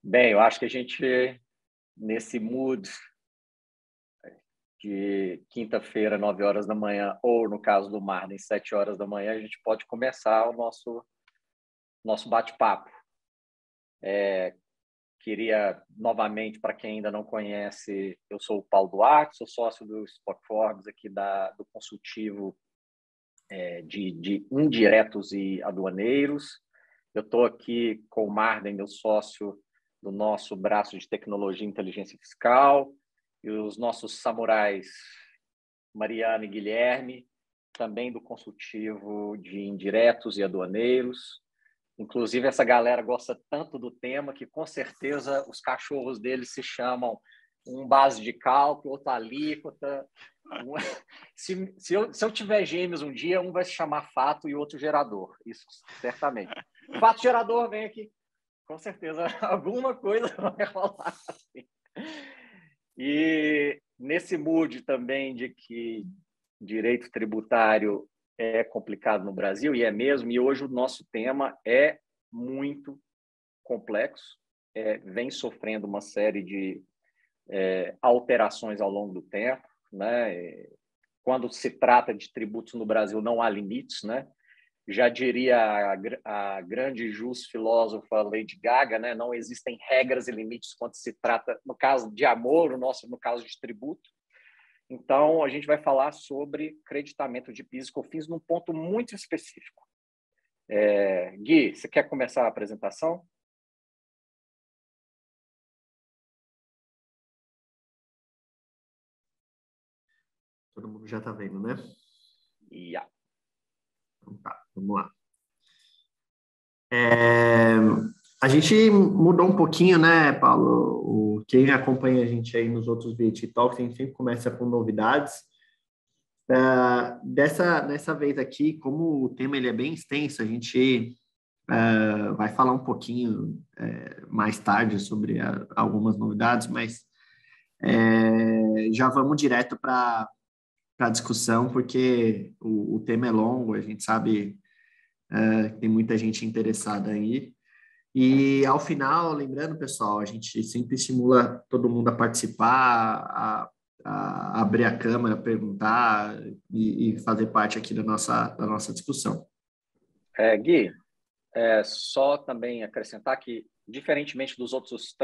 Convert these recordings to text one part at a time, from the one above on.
Bem, eu acho que a gente, nesse mood de quinta-feira, 9 horas da manhã, ou no caso do Marden, 7 horas da manhã, a gente pode começar o nosso bate-papo. Queria, novamente, para quem ainda não conhece, eu sou o Paulo Duarte, sou sócio do Spock Forbes, aqui do consultivo de indiretos e aduaneiros. Eu estou aqui com o Marden, meu sócio do nosso braço de tecnologia e inteligência fiscal, e os nossos samurais, Mariana e Guilherme, também do consultivo de indiretos e aduaneiros. Inclusive, essa galera gosta tanto do tema que, com certeza, os cachorros deles se chamam um base de cálculo, outro alíquota. Se eu tiver gêmeos um dia, um vai se chamar fato e outro gerador. Isso, certamente. Fato gerador, vem aqui. Com certeza, alguma coisa vai rolar. Assim. E nesse mood também de que direito tributário é complicado no Brasil, e é mesmo, e hoje o nosso tema é muito complexo, vem sofrendo uma série de alterações ao longo do tempo, né? Quando se trata de tributos no Brasil, não há limites, né? Já diria a grande filósofa Lady Gaga, né? Não existem regras e limites quando se trata, no caso de amor, no caso de tributo. Então, a gente vai falar sobre creditamento de PIS e COFINS num ponto muito específico. Gui, você quer começar a apresentação? Todo mundo já está vendo, né? Yeah. Então tá, vamos lá. A gente mudou um pouquinho, né, Paulo? Quem acompanha a gente aí nos outros VAT Talks, a gente sempre começa com novidades. Nessa vez aqui, como o tema ele é bem extenso, a gente vai falar um pouquinho mais tarde sobre algumas novidades, mas já vamos direto para a discussão, porque o tema é longo, a gente sabe que tem muita gente interessada aí. E, ao final, lembrando, pessoal, a gente sempre estimula todo mundo a participar, a abrir a câmera, perguntar e fazer parte aqui da nossa discussão. Gui, só também acrescentar que, diferentemente dos outros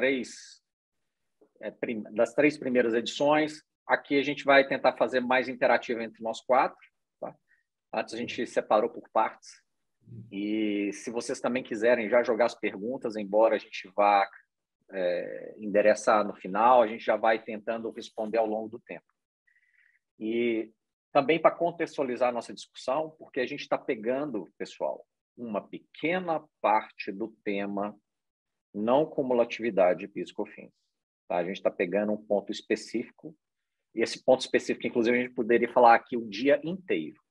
das 3 primeiras edições, aqui a gente vai tentar fazer mais interativo entre nós 4. Tá? Antes a gente separou por partes. E se vocês também quiserem já jogar as perguntas, embora a gente vá endereçar no final, a gente já vai tentando responder ao longo do tempo. E também para contextualizar a nossa discussão, porque a gente está pegando, pessoal, uma pequena parte do tema não cumulatividade de PIS e COFINS. Tá? A gente está pegando um ponto específico, e esse ponto específico, inclusive, a gente poderia falar aqui o dia inteiro.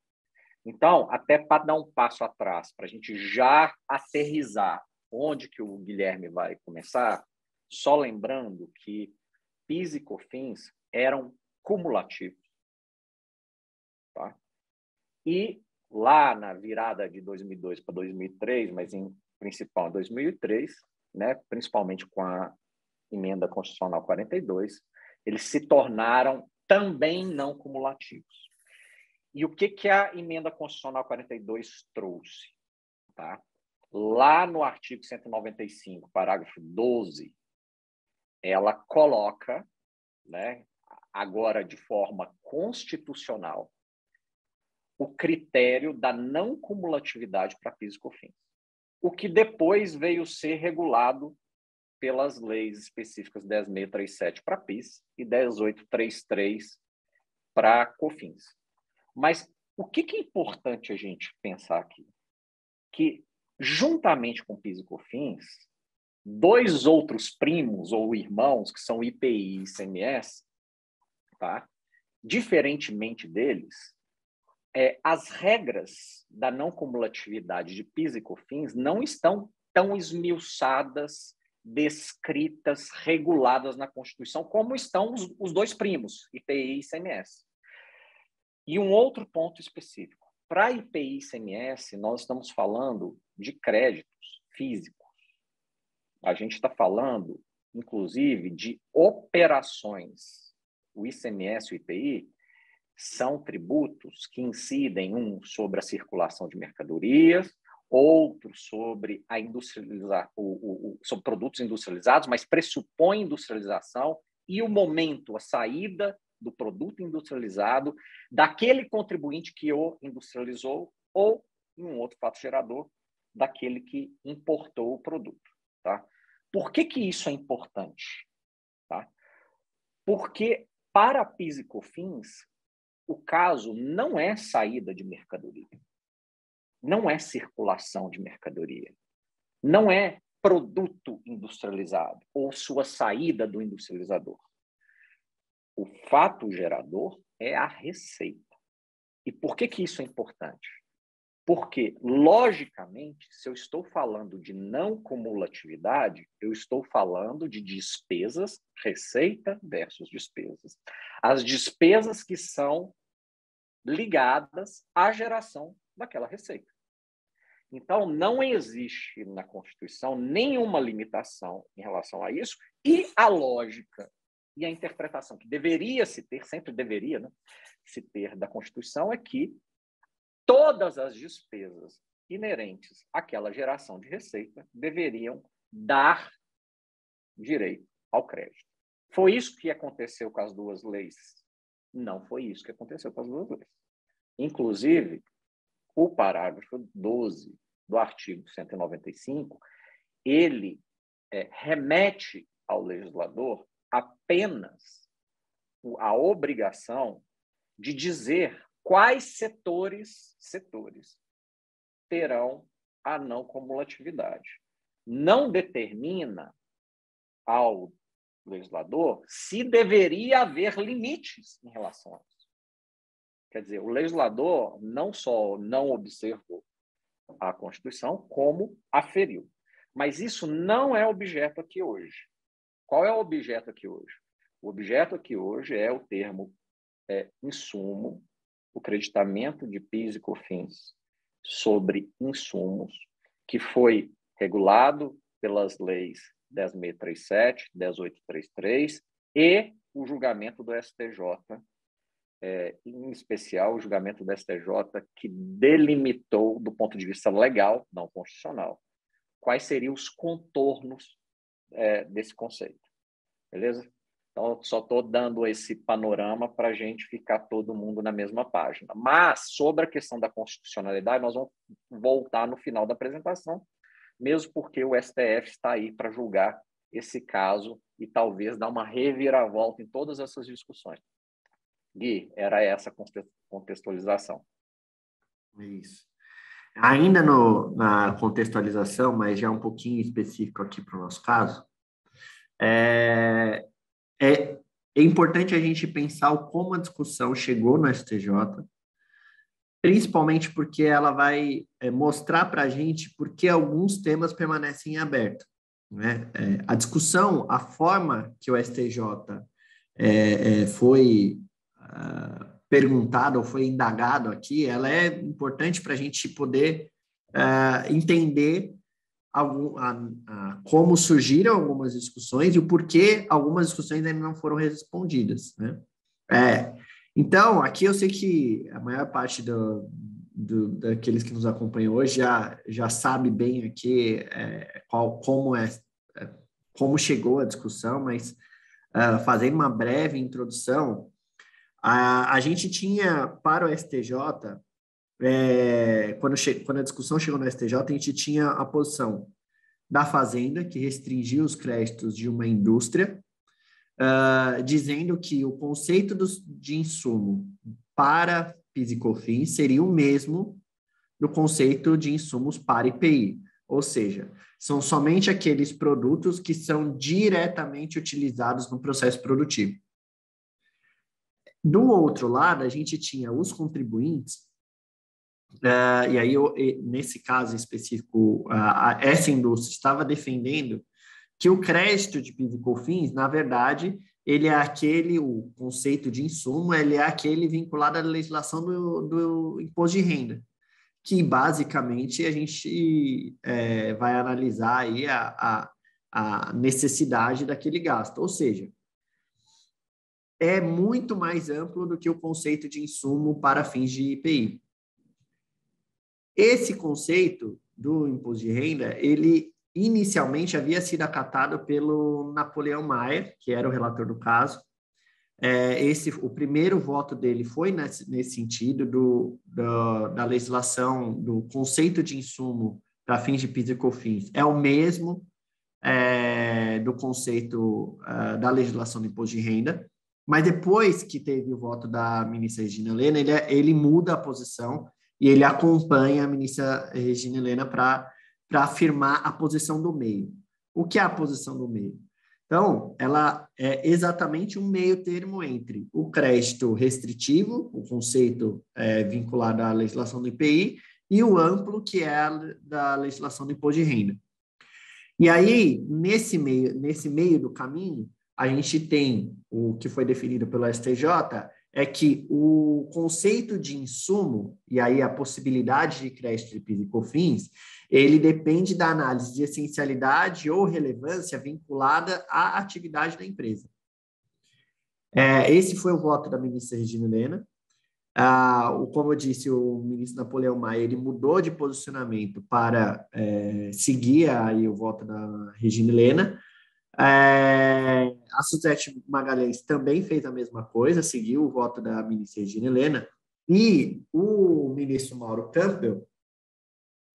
Então, até para dar um passo atrás, para a gente já aterrizar onde que o Guilherme vai começar, só lembrando que PIS e COFINS eram cumulativos. Tá? E lá na virada de 2002 para 2003, mas em principal 2003, né, principalmente com a emenda constitucional 42, eles se tornaram também não cumulativos. E o que a emenda constitucional 42 trouxe? Tá? Lá no artigo 195, parágrafo 12, ela coloca, né, agora de forma constitucional, o critério da não cumulatividade para PIS e COFINS, o que depois veio ser regulado pelas leis específicas 10.637 para PIS e 10.833 para COFINS. Mas o que é importante a gente pensar aqui? Que, juntamente com PIS e COFINS, 2 outros primos ou irmãos, que são IPI e ICMS, tá? Diferentemente deles, as regras da não cumulatividade de PIS e COFINS não estão tão esmiuçadas, descritas, reguladas na Constituição, como estão os 2 primos, IPI e ICMS. E um outro ponto específico. Para IPI e ICMS, nós estamos falando de créditos físicos. a gente está falando, inclusive, de operações. O ICMS e o IPI são tributos que incidem, um sobre a circulação de mercadorias, outro sobre a sobre produtos industrializados, mas pressupõe industrialização e o momento, a saída do produto industrializado daquele contribuinte que o industrializou ou, em um outro fato gerador, daquele que importou o produto. Tá? Por que isso é importante? Tá? Porque, para PIS e COFINS, o caso não é saída de mercadoria, não é circulação de mercadoria, não é produto industrializado ou sua saída do industrializador. O fato gerador é a receita. E por que isso é importante? Porque, logicamente, se eu estou falando de não cumulatividade, eu estou falando de despesas, receita versus despesas. As despesas que são ligadas à geração daquela receita. Então, não existe na Constituição nenhuma limitação em relação a isso, e a lógica e a interpretação que deveria se ter, sempre deveria, né, se ter da Constituição, é que todas as despesas inerentes àquela geração de receita deveriam dar direito ao crédito. Foi isso que aconteceu com as duas leis? Não foi isso que aconteceu com as duas leis. Inclusive, o parágrafo 12 do artigo 195, ele remete ao legislador apenas a obrigação de dizer quais setores terão a não cumulatividade. Não determina ao legislador se deveria haver limites em relação a isso. Quer dizer, o legislador não só não observou a Constituição, como aferiu. Mas isso não é objeto aqui hoje. Qual é o objeto aqui hoje? O objeto aqui hoje é o termo insumo, o creditamento de PIS e COFINS sobre insumos, que foi regulado pelas leis 10.637, 10.833 e o julgamento do STJ, em especial o julgamento do STJ que delimitou, do ponto de vista legal, não constitucional, quais seriam os contornos desse conceito. Beleza? Então, só estou dando esse panorama para a gente ficar todo mundo na mesma página. Mas, sobre a questão da constitucionalidade, nós vamos voltar no final da apresentação, mesmo porque o STF está aí para julgar esse caso e talvez dar uma reviravolta em todas essas discussões. Gui, era essa contextualização. Isso. Ainda na contextualização, mas já um pouquinho específico aqui para o nosso caso, é importante a gente pensar como a discussão chegou no STJ, principalmente porque ela vai mostrar para a gente por que alguns temas permanecem abertos. Né? A discussão, a forma que o STJ foi perguntado ou foi indagado aqui, ela é importante para a gente poder entender como surgiram algumas discussões e o porquê algumas discussões ainda não foram respondidas. Né? Então, aqui eu sei que a maior parte daqueles que nos acompanham hoje já sabe bem aqui como chegou a discussão, mas fazendo uma breve introdução, a gente tinha para o STJ, quando a discussão chegou no STJ, a gente tinha a posição da Fazenda, que restringia os créditos de uma indústria, dizendo que o conceito de insumo para PIS e COFINS seria o mesmo do conceito de insumos para IPI, ou seja, são somente aqueles produtos que são diretamente utilizados no processo produtivo. Do outro lado, a gente tinha os contribuintes, e aí, nesse caso específico, essa indústria estava defendendo que o crédito de PIS e COFINS, na verdade, ele é o conceito de insumo, ele é aquele vinculado à legislação do imposto de renda, que basicamente a gente vai analisar aí a necessidade daquele gasto. Ou seja, é muito mais amplo do que o conceito de insumo para fins de IPI. Esse conceito do imposto de renda, ele inicialmente havia sido acatado pelo Napoleão Mayer, que era o relator do caso. O primeiro voto dele foi nesse sentido da legislação, do conceito de insumo para fins de PIS e COFINS. É o mesmo do conceito da legislação do imposto de renda, mas depois que teve o voto da ministra Regina Helena, ele muda a posição e ele acompanha a ministra Regina Helena para afirmar a posição do meio. O que é a posição do meio? Então, ela é exatamente um meio termo entre o crédito restritivo, o conceito vinculado à legislação do IPI, e o amplo, que é da legislação do imposto de renda. E aí, nesse meio do caminho, a gente tem o que foi definido pelo STJ, é que o conceito de insumo, e aí a possibilidade de crédito de PIS e COFINS, ele depende da análise de essencialidade ou relevância vinculada à atividade da empresa. Esse foi o voto da ministra Regina Helena. Como eu disse, o ministro Napoleão Maia, ele mudou de posicionamento para seguir aí o voto da Regina Helena. A Suzete Magalhães também fez a mesma coisa, seguiu o voto da ministra Regina Helena, e o ministro Mauro Campbell,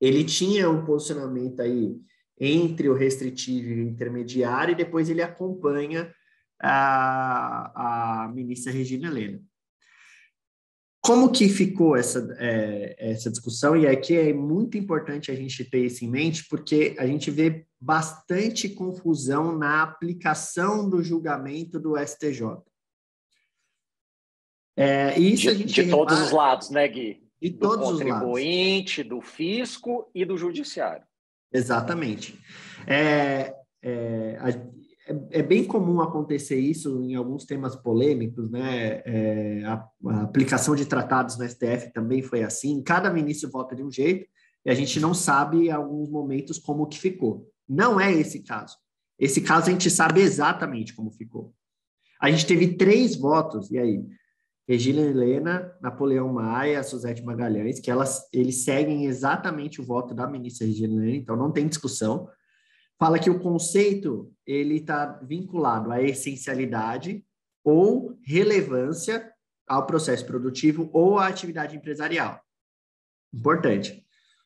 ele tinha um posicionamento aí entre o restritivo e o intermediário, e depois ele acompanha a ministra Regina Helena. Como que ficou essa discussão? E aqui é muito importante a gente ter isso em mente, porque a gente vê bastante confusão na aplicação do julgamento do STJ. De todos os lados, né, Gui? De todos os lados. Do contribuinte, do fisco e do judiciário. Exatamente. É bem comum acontecer isso em alguns temas polêmicos, né? A aplicação de tratados no STF também foi assim. Cada ministro vota de um jeito e a gente não sabe em alguns momentos como que ficou. Não é esse caso. Esse caso a gente sabe exatamente como ficou. A gente teve 3 votos, e aí? Regina Helena, Napoleão Maia, Suzete Magalhães, que eles seguem exatamente o voto da ministra Regina Helena, então não tem discussão. Fala que o conceito ele está vinculado à essencialidade ou relevância ao processo produtivo ou à atividade empresarial. Importante.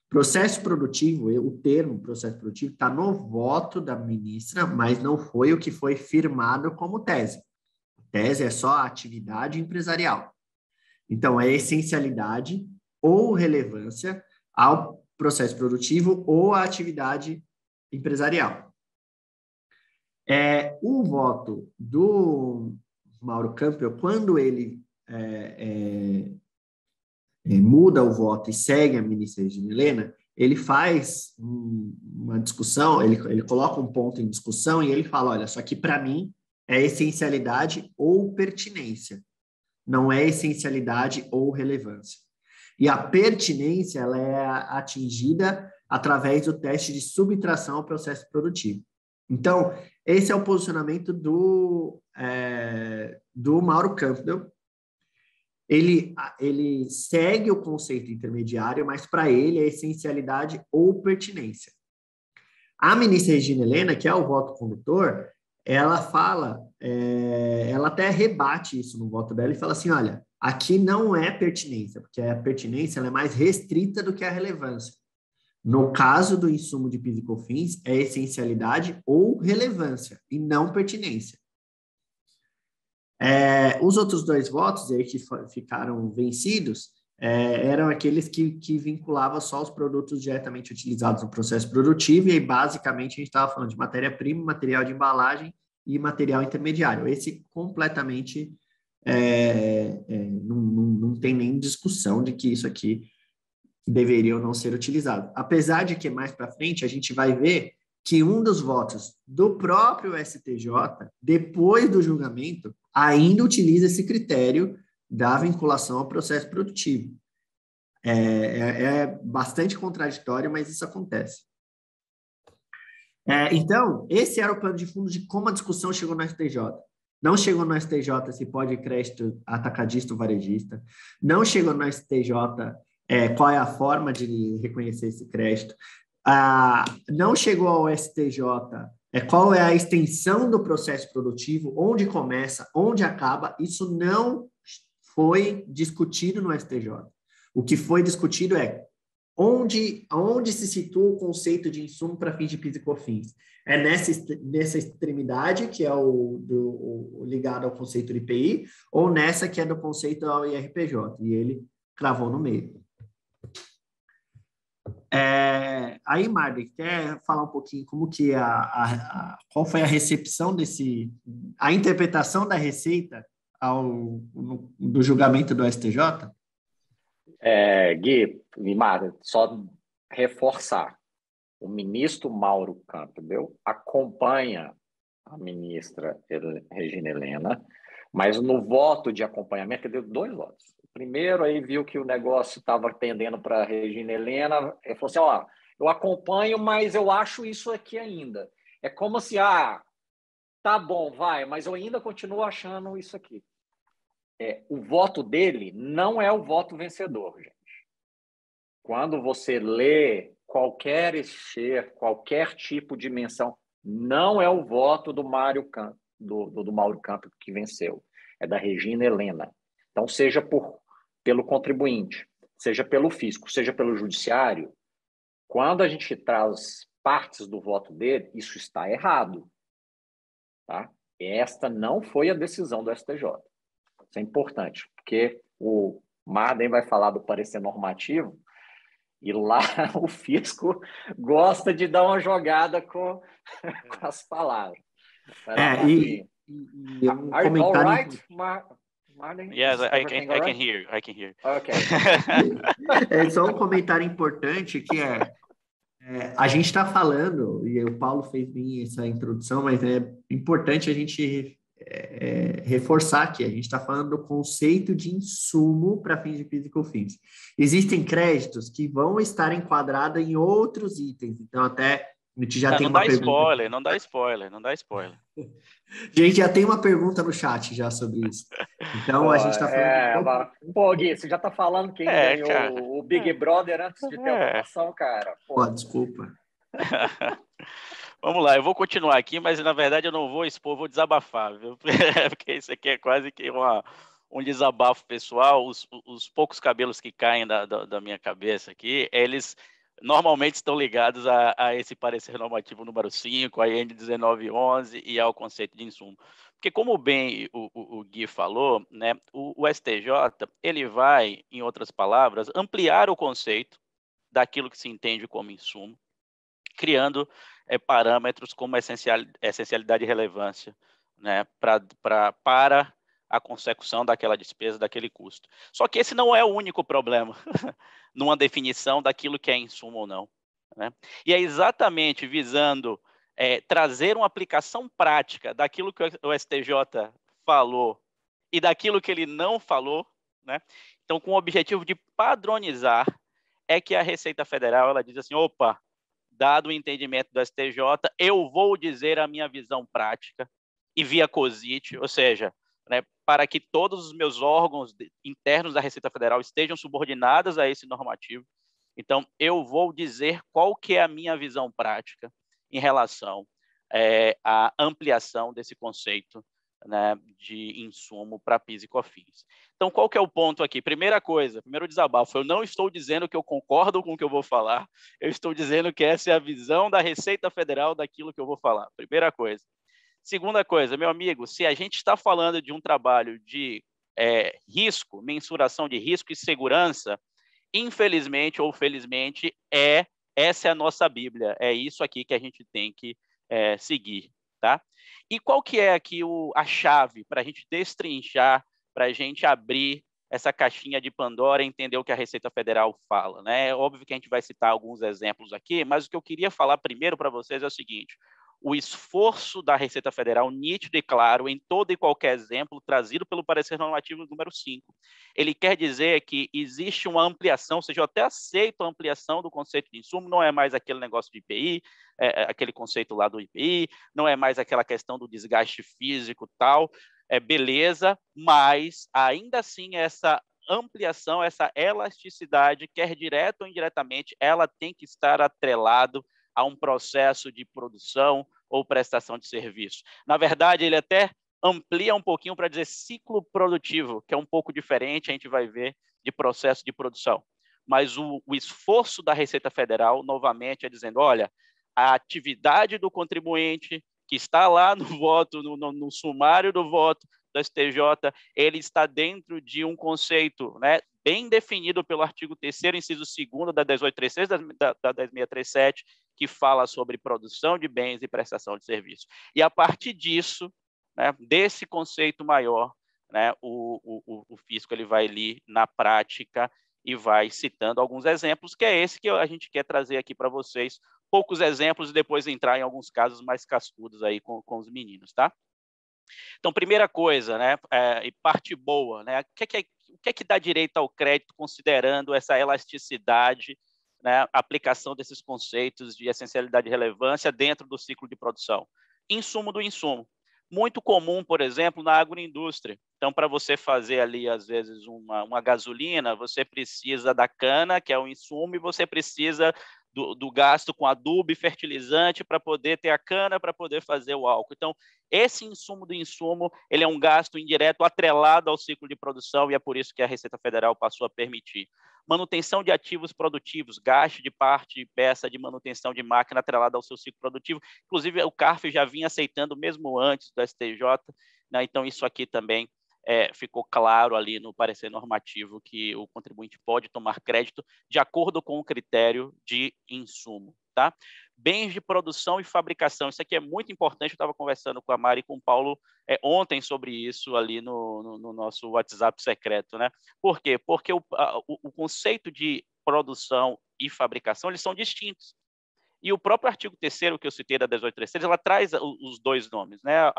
Processo produtivo, o termo processo produtivo está no voto da ministra, mas não foi o que foi firmado como tese. A tese é só a atividade empresarial. Então, é essencialidade ou relevância ao processo produtivo ou à atividade empresarial. O voto do Mauro Campbell, quando ele muda o voto e segue a ministra Regina Helena, ele faz uma discussão, ele coloca um ponto em discussão e ele fala, olha, só que para mim é essencialidade ou pertinência, não é essencialidade ou relevância. E a pertinência ela é atingida através do teste de subtração ao processo produtivo. Então, esse é o posicionamento do Mauro Campbell. Ele segue o conceito intermediário, mas para ele é essencialidade ou pertinência. A ministra Regina Helena, que é o voto condutor, ela fala, ela até rebate isso no voto dela e fala assim, olha, aqui não é pertinência, porque a pertinência ela é mais restrita do que a relevância. No caso do insumo de PIS e COFINS, é essencialidade ou relevância, e não pertinência. Os outros 2 votos aí que ficaram vencidos eram aqueles que vinculavam só os produtos diretamente utilizados no processo produtivo, e aí, basicamente, a gente estava falando de matéria-prima, material de embalagem e material intermediário. Esse completamente não tem nem discussão de que isso aqui deveria ou não ser utilizado. Apesar de que mais para frente a gente vai ver que um dos votos do próprio STJ, depois do julgamento, ainda utiliza esse critério da vinculação ao processo produtivo. É bastante contraditório, mas isso acontece. Então, esse era o pano de fundo de como a discussão chegou no STJ. Não chegou no STJ se pode crédito atacadista ou varejista. Não chegou no STJ qual é a forma de reconhecer esse crédito. Não chegou ao STJ qual é a extensão do processo produtivo, onde começa, onde acaba. Isso não foi discutido no STJ. O que foi discutido é onde se situa o conceito de insumo para fins de PIS e COFINS. É nessa extremidade, que é o ligado ao conceito de IPI, ou nessa que é do conceito ao IRPJ, e ele cravou no meio. Aí, Marden, quer falar um pouquinho como que qual foi a recepção a interpretação da Receita do julgamento do STJ? Gui, Vimar, só reforçar. O ministro Mauro Campbell acompanha a ministra Regina Helena, mas no voto de acompanhamento ele deu 2 votos. O primeiro aí viu que o negócio estava pendendo para a Regina Helena, ele falou assim, eu acompanho, mas eu acho isso aqui ainda. É como se, tá bom, vai, mas eu ainda continuo achando isso aqui. O voto dele não é o voto vencedor, gente. Quando você lê qualquer qualquer tipo de menção, não é o voto do Mauro Campos que venceu, é da Regina Helena. Então, seja pelo contribuinte, seja pelo fisco, seja pelo judiciário, quando a gente traz partes do voto dele, isso está errado. Tá? Esta não foi a decisão do STJ. Isso é importante, porque o Marden vai falar do parecer normativo, e lá o fisco gosta de dar uma jogada com as palavras. Vai lá, Martin. Are you all right, Martin? Yes, I can hear. I can hear. Okay. É só um comentário importante que a gente está falando, e o Paulo fez bem essa introdução, mas é importante a gente reforçar que a gente está falando do conceito de insumo para fins de PIS e COFINS. Existem créditos que vão estar enquadrados em outros itens, então até a gente já tem uma pergunta. Não dá spoiler. A gente já tem uma pergunta no chat já sobre isso. Então, a gente está falando... Pô, Gui, você já está falando que ele ganhou o Big Brother antes de ter a votação, cara. Pô, desculpa. Vamos lá, eu vou continuar aqui, mas na verdade eu não vou expor, vou desabafar, viu? Porque isso aqui é quase que um desabafo pessoal. Os poucos cabelos que caem da minha cabeça aqui, eles normalmente estão ligados a esse parecer normativo número 5, a IN 1911 e ao conceito de insumo. Porque como bem o Gui falou, né, o STJ, ele vai, em outras palavras, ampliar o conceito daquilo que se entende como insumo, criando parâmetros como essencialidade e relevância, né, para a consecução daquela despesa, daquele custo. Só que esse não é o único problema numa definição daquilo que é insumo ou não. Né? E é exatamente visando trazer uma aplicação prática daquilo que o STJ falou e daquilo que ele não falou, né? Então, com o objetivo de padronizar, é que a Receita Federal ela diz assim, opa, dado o entendimento do STJ, eu vou dizer a minha visão prática e via COSIT, ou seja, né, para que todos os meus órgãos internos da Receita Federal estejam subordinados a esse normativo. Então, eu vou dizer qual que é a minha visão prática em relação à ampliação desse conceito, né, de insumo para PIS e COFINS. Então, qual que é o ponto aqui? Primeiro desabafo, eu não estou dizendo que eu concordo com o que eu vou falar, eu estou dizendo que essa é a visão da Receita Federal daquilo que eu vou falar. Primeira coisa. Segunda coisa, meu amigo, se a gente está falando de um trabalho de risco, mensuração de risco e segurança, infelizmente ou felizmente, essa é a nossa Bíblia, é isso aqui que a gente tem que seguir, tá? E qual que é aqui a chave para a gente destrinchar, para a gente abrir essa caixinha de Pandora e entender o que a Receita Federal fala, né? É óbvio que a gente vai citar alguns exemplos aqui, mas o que eu queria falar primeiro para vocês é o seguinte, o esforço da Receita Federal, nítido e claro, em todo e qualquer exemplo, trazido pelo parecer normativo número 5. Ele quer dizer que existe uma ampliação, ou seja, eu até aceito a ampliação do conceito de insumo, não é mais aquele negócio de IPI, aquele conceito lá do IPI, não é mais aquela questão do desgaste físico e tal, beleza, mas ainda assim essa ampliação, essa elasticidade, quer direto ou indiretamente, ela tem que estar atrelado a um processo de produção ou prestação de serviço. Na verdade, ele até amplia um pouquinho para dizer ciclo produtivo, que é um pouco diferente, a gente vai ver, de processo de produção. Mas o esforço da Receita Federal, novamente, é dizendo, olha, a atividade do contribuinte que está lá no voto, no sumário do voto do STJ, ele está dentro de um conceito, né, bem definido pelo artigo 3º, inciso 2º da 1836, da 10637, que fala sobre produção de bens e prestação de serviços. E a partir disso, né, desse conceito maior, né, o fisco ele vai ali na prática e vai citando alguns exemplos, que é esse que a gente quer trazer aqui para vocês, poucos exemplos e depois entrar em alguns casos mais cascudos aí com os meninos, tá? Então, primeira coisa, né, e parte boa, né, o que é que dá direito ao crédito considerando essa elasticidade, né, aplicação desses conceitos de essencialidade e relevância dentro do ciclo de produção? Insumo do insumo. Muito comum, por exemplo, na agroindústria. Então, para você fazer ali, às vezes, uma gasolina, você precisa da cana, que é o insumo, e você precisa do gasto com adubo e fertilizante para poder ter a cana, para poder fazer o álcool. Então, esse insumo do insumo, ele é um gasto indireto atrelado ao ciclo de produção e é por isso que a Receita Federal passou a permitir. Manutenção de ativos produtivos, gasto de parte e peça de manutenção de máquina atrelada ao seu ciclo produtivo. Inclusive, o CARF já vinha aceitando mesmo antes do STJ, né? Então, isso aqui também ficou claro ali no parecer normativo que o contribuinte pode tomar crédito de acordo com o critério de insumo. Tá? Bens de produção e fabricação, isso aqui é muito importante, eu estava conversando com a Mari e com o Paulo ontem sobre isso ali no nosso WhatsApp secreto. Né? Por quê? Porque o conceito de produção e fabricação, eles são distintos. E o próprio artigo 3º que eu citei da 1836, ela traz os dois nomes, né?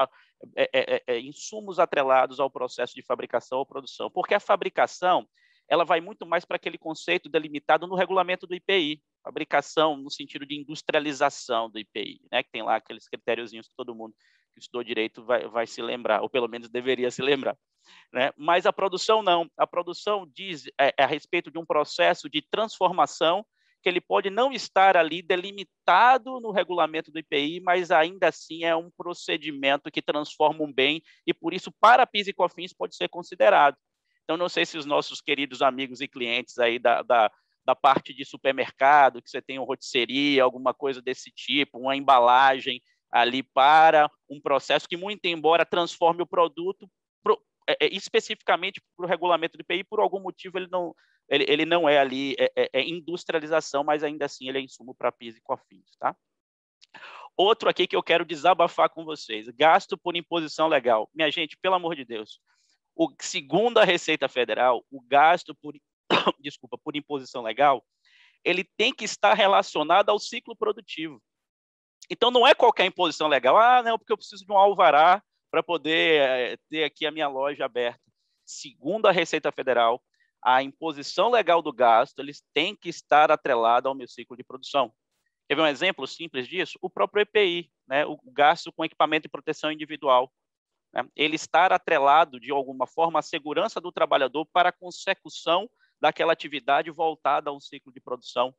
Insumos atrelados ao processo de fabricação ou produção, porque a fabricação ela vai muito mais para aquele conceito delimitado no regulamento do IPI, fabricação no sentido de industrialização do IPI, né? Que tem lá aqueles critériozinhos que todo mundo que estudou direito vai se lembrar, ou pelo menos deveria se lembrar. Né? Mas a produção não. A produção diz a respeito de um processo de transformação que ele pode não estar ali delimitado no regulamento do IPI, mas ainda assim é um procedimento que transforma um bem e, por isso, para PIS e COFINS pode ser considerado. Então, não sei se os nossos queridos amigos e clientes aí da parte de supermercado, que você tem uma rotisseria, alguma coisa desse tipo, uma embalagem ali para um processo que, muito embora transforme o produto, especificamente para o regulamento do IPI, por algum motivo ele não é ali industrialização, mas ainda assim ele é insumo para PIS e COFINS, tá? Outro aqui que eu quero desabafar com vocês, gasto por imposição legal. Minha gente, pelo amor de Deus, segundo a Receita Federal, o gasto por imposição legal, ele tem que estar relacionado ao ciclo produtivo. Então, não é qualquer imposição legal. Não, porque eu preciso de um alvará para poder ter aqui a minha loja aberta. Segundo a Receita Federal, a imposição legal do gasto eles têm que estar atrelada ao meu ciclo de produção. Quer ver um exemplo simples disso? O próprio EPI, né? O gasto com equipamento de proteção individual. Né? Ele estar atrelado, de alguma forma, à segurança do trabalhador para a consecução daquela atividade voltada a um ciclo de produção.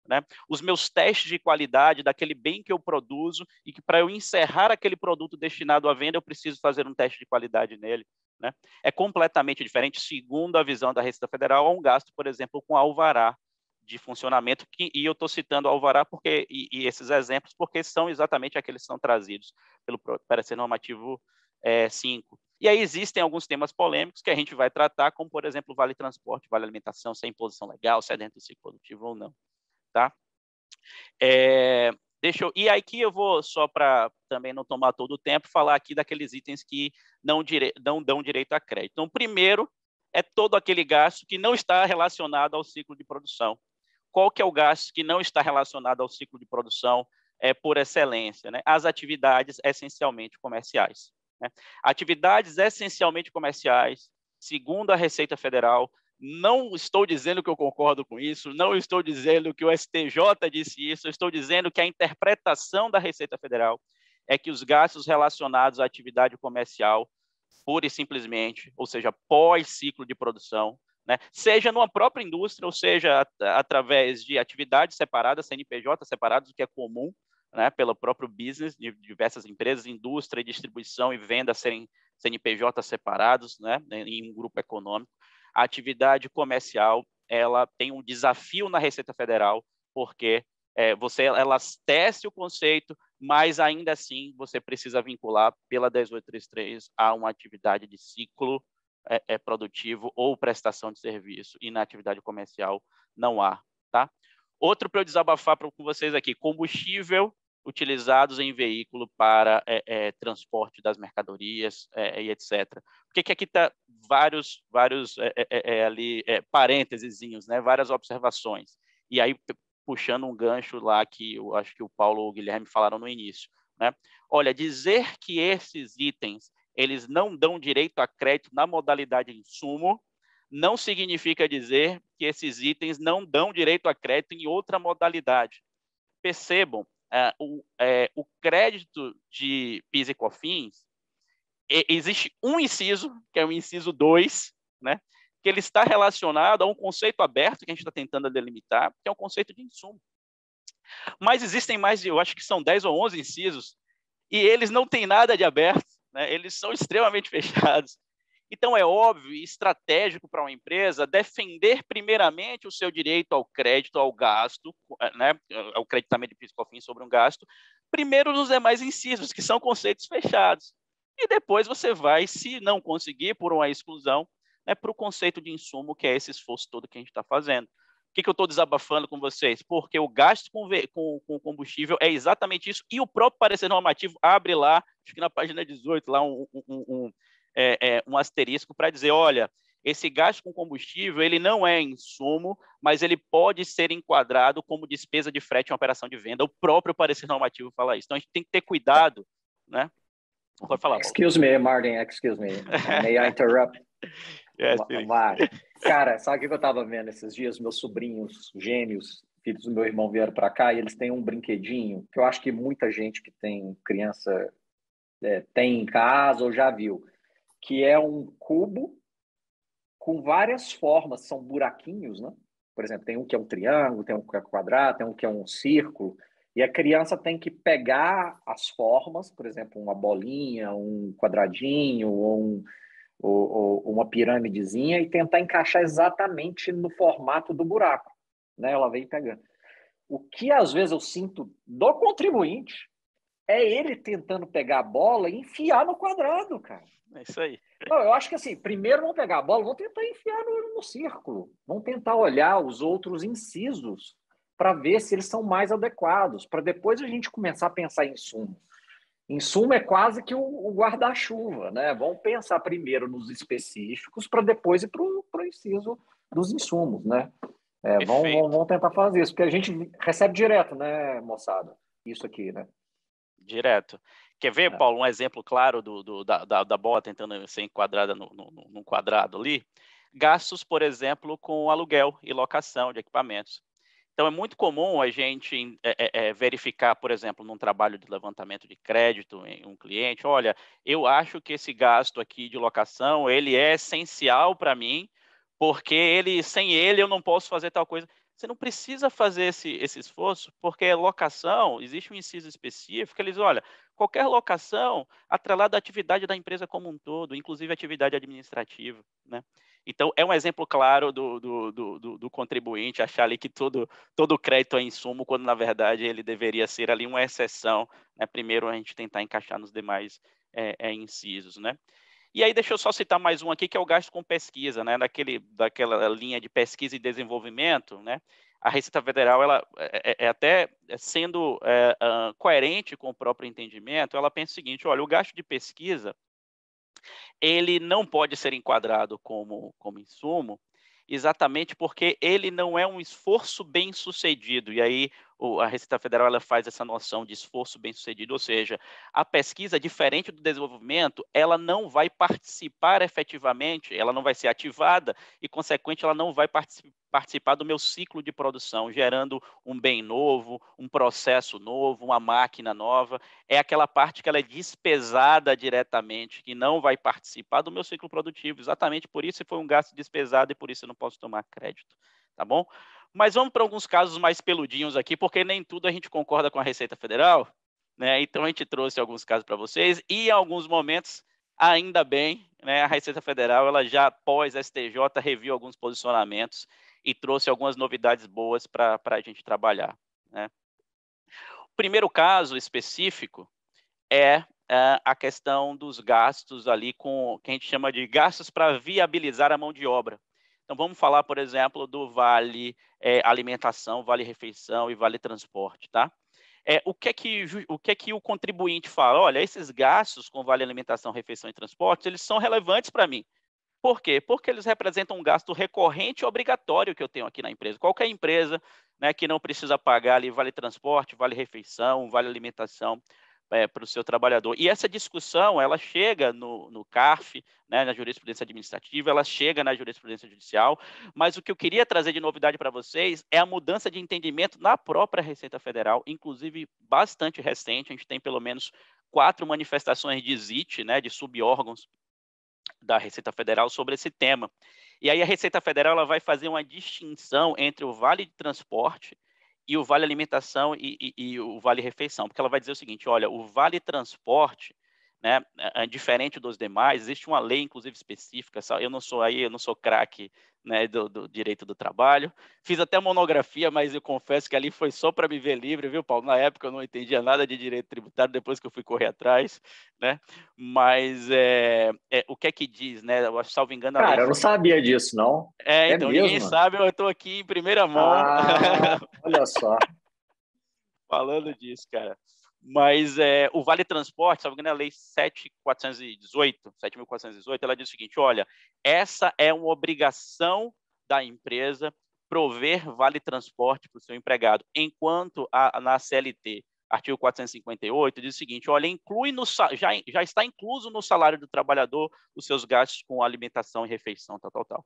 Né? Os meus testes de qualidade daquele bem que eu produzo e que para eu encerrar aquele produto destinado à venda eu preciso fazer um teste de qualidade nele. Né? É completamente diferente, segundo a visão da Receita Federal, a um gasto, por exemplo, com alvará de funcionamento, e eu estou citando alvará porque, e esses exemplos porque são exatamente aqueles que são trazidos pelo parecer normativo 5. E aí existem alguns temas polêmicos que a gente vai tratar, como, por exemplo, vale transporte, vale alimentação, se é imposição legal, se é dentro do ciclo produtivo ou não. Tá? E aqui eu vou, só para também não tomar todo o tempo, falar aqui daqueles itens que não dão direito a crédito. Então, primeiro, é todo aquele gasto que não está relacionado ao ciclo de produção. Qual que é o gasto que não está relacionado ao ciclo de produção por excelência, né? As atividades essencialmente comerciais, né? Atividades essencialmente comerciais, segundo a Receita Federal, não estou dizendo que eu concordo com isso, não estou dizendo que o STJ disse isso, eu estou dizendo que a interpretação da Receita Federal é que os gastos relacionados à atividade comercial, pura e simplesmente, ou seja, pós-ciclo de produção, né, seja numa própria indústria, ou seja, através de atividades separadas, CNPJ separados, o que é comum, né, pelo próprio business de diversas empresas, indústria, distribuição e venda serem CNPJ separados, né, em um grupo econômico. A atividade comercial, ela tem um desafio na Receita Federal, porque ela testa o conceito, mas ainda assim você precisa vincular pela 10833 a uma atividade de ciclo produtivo ou prestação de serviço, e na atividade comercial não há, tá? Outro para eu desabafar com vocês aqui, combustível utilizados em veículo para transporte das mercadorias e etc. Porque aqui está vários ali parênteses, né? Várias observações. E aí, puxando um gancho lá que eu acho que o Paulo ou o Guilherme falaram no início, né? Olha, dizer que esses itens eles não dão direito a crédito na modalidade insumo não significa dizer que esses itens não dão direito a crédito em outra modalidade. Percebam, o crédito de PIS e COFINS, existe um inciso, que é o inciso 2, né, que ele está relacionado a um conceito aberto que a gente está tentando delimitar, que é o conceito de insumo. Mas existem mais, eu acho que são 10 ou 11 incisos, e eles não têm nada de aberto, né, eles são extremamente fechados. Então, é óbvio e estratégico para uma empresa defender primeiramente o seu direito ao crédito, ao gasto, né, ao creditamento de PIS e COFINS sobre um gasto, primeiro nos demais incisos, que são conceitos fechados. E depois você vai, se não conseguir, por uma exclusão, né, para o conceito de insumo, que é esse esforço todo que a gente está fazendo. O que eu estou desabafando com vocês? Porque o gasto com combustível é exatamente isso, e o próprio parecer normativo abre lá, acho que na página 18, lá um asterisco para dizer, olha, esse gasto com combustível ele não é insumo, mas ele pode ser enquadrado como despesa de frete em uma operação de venda. O próprio parecer normativo fala isso. Então, a gente tem que ter cuidado, né? Pode falar, Paulo. Excuse me, Martin, excuse me. May I interrupt? Yes, cara, sabe o que eu estava vendo esses dias? Meus sobrinhos gêmeos, filhos do meu irmão, vieram para cá e eles têm um brinquedinho que eu acho que muita gente que tem criança tem em casa ou já viu, que é um cubo com várias formas, são buraquinhos, né? Por exemplo, tem um que é um triângulo, tem um que é quadrado, tem um que é um círculo, e a criança tem que pegar as formas, por exemplo, uma bolinha, um quadradinho, ou uma pirâmidezinha, e tentar encaixar exatamente no formato do buraco, né? Ela vem pegando. O que às vezes eu sinto do contribuinte é ele tentando pegar a bola e enfiar no quadrado, cara. É isso aí. Não, eu acho que assim, primeiro vão pegar a bola, vão tentar enfiar no círculo, vão tentar olhar os outros incisos para ver se eles são mais adequados, para depois a gente começar a pensar em insumo. Insumo é quase que o guarda-chuva, né? Vamos pensar primeiro nos específicos para depois ir para o inciso dos insumos, né? Vamos tentar fazer isso, porque a gente recebe direto, né, moçada? Isso aqui, né? Direto. Quer ver, Paulo, um exemplo claro da bola tentando ser enquadrada num quadrado ali? Gastos, por exemplo, com aluguel e locação de equipamentos. Então, é muito comum a gente verificar, por exemplo, num trabalho de levantamento de crédito em um cliente, olha, eu acho que esse gasto aqui de locação, ele é essencial para mim, porque sem ele eu não posso fazer tal coisa. Você não precisa fazer esse esforço, porque locação, existe um inciso específico, eles, olha, qualquer locação atrelada à atividade da empresa como um todo, inclusive atividade administrativa, né? Então, é um exemplo claro do contribuinte achar ali que todo crédito é insumo, quando, na verdade, ele deveria ser ali uma exceção, né? Primeiro, a gente tentar encaixar nos demais incisos, né? E aí, deixa eu só citar mais um aqui, que é o gasto com pesquisa, né? Daquela linha de pesquisa e desenvolvimento, né? A Receita Federal, ela até sendo coerente com o próprio entendimento, ela pensa o seguinte, olha, o gasto de pesquisa, ele não pode ser enquadrado como insumo, exatamente porque ele não é um esforço bem sucedido. E aí a Receita Federal ela faz essa noção de esforço bem-sucedido, ou seja, a pesquisa, diferente do desenvolvimento, ela não vai participar efetivamente, ela não vai ser ativada e, consequente, ela não vai participar do meu ciclo de produção, gerando um bem novo, um processo novo, uma máquina nova. É aquela parte que ela é despesada diretamente, que não vai participar do meu ciclo produtivo. Exatamente por isso foi um gasto despesado e por isso eu não posso tomar crédito, tá bom? Mas vamos para alguns casos mais peludinhos aqui, porque nem tudo a gente concorda com a Receita Federal, né? Então a gente trouxe alguns casos para vocês e em alguns momentos, ainda bem, né, a Receita Federal ela já após STJ reviu alguns posicionamentos e trouxe algumas novidades boas para a gente trabalhar, né? O primeiro caso específico é a questão dos gastos ali com que a gente chama de gastos para viabilizar a mão de obra. Então, vamos falar, por exemplo, do vale alimentação, vale refeição e vale transporte, tá? O que é que o contribuinte fala? Olha, esses gastos com vale alimentação, refeição e transporte, eles são relevantes para mim. Por quê? Porque eles representam um gasto recorrente e obrigatório que eu tenho aqui na empresa. Qualquer empresa, né, que não precisa pagar ali vale transporte, vale refeição, vale alimentação para o seu trabalhador. E essa discussão, ela chega no CARF, né, na jurisprudência administrativa, ela chega na jurisprudência judicial, mas o que eu queria trazer de novidade para vocês é a mudança de entendimento na própria Receita Federal, inclusive bastante recente. A gente tem pelo menos 4 manifestações de ZIT, né, de subórgãos da Receita Federal sobre esse tema. E aí a Receita Federal ela vai fazer uma distinção entre o vale de transporte e o vale alimentação e o vale refeição, porque ela vai dizer o seguinte, olha, o vale transporte, né, diferente dos demais, existe uma lei, inclusive, específica, eu não sou craque, né, do direito do trabalho, fiz até monografia, mas eu confesso que ali foi só para me ver livre, viu, Paulo? Na época eu não entendia nada de direito tributário, depois que eu fui correr atrás, né, mas o que é que diz, né, eu salvo engano a lei... Cara, eu não sabia disso, não. É Então, ninguém mesmo? sabe, eu estou aqui em primeira mão, Ah, olha só. falando disso, cara. Mas o Vale Transporte, salvo engano, é a Lei 7.418, ela diz o seguinte, olha, essa é uma obrigação da empresa prover Vale Transporte para o seu empregado, enquanto na CLT, artigo 458, diz o seguinte, olha, já está incluso no salário do trabalhador os seus gastos com alimentação e refeição, tal.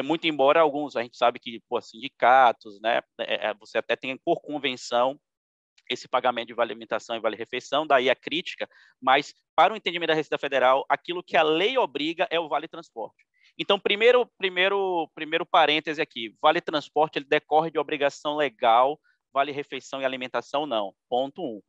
Muito embora alguns, a gente sabe que, por sindicatos, né, você até tem por convenção esse pagamento de vale alimentação e vale refeição, daí a crítica, mas para o entendimento da Receita Federal, aquilo que a lei obriga é o vale transporte. Então, primeiro parêntese aqui, vale transporte ele decorre de obrigação legal, vale refeição e alimentação não, ponto 1.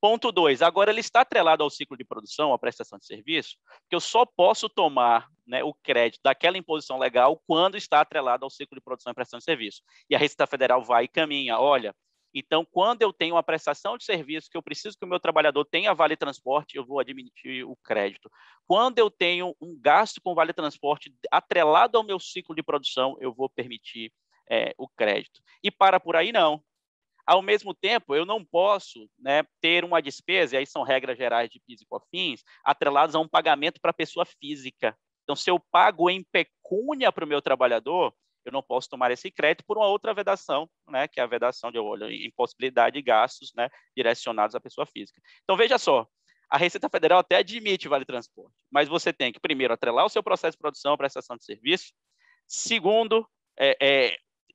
Ponto 2, agora ele está atrelado ao ciclo de produção, à prestação de serviço, que eu só posso tomar, né, o crédito daquela imposição legal quando está atrelado ao ciclo de produção e prestação de serviço. E a Receita Federal vai e caminha, olha, então, quando eu tenho uma prestação de serviço que eu preciso que o meu trabalhador tenha vale transporte, eu vou admitir o crédito. Quando eu tenho um gasto com vale transporte atrelado ao meu ciclo de produção, eu vou permitir o crédito. E para por aí, não. Ao mesmo tempo, eu não posso, né, ter uma despesa, e aí são regras gerais de PIS e COFINS, atreladas a um pagamento para pessoa física. Então, se eu pago em pecúnia para o meu trabalhador, eu não posso tomar esse crédito por uma outra vedação, né, que é a vedação de impossibilidade de gastos, né, direcionados à pessoa física. Então, veja só, a Receita Federal até admite vale transporte, mas você tem que, primeiro, atrelar o seu processo de produção à prestação de serviço. Segundo,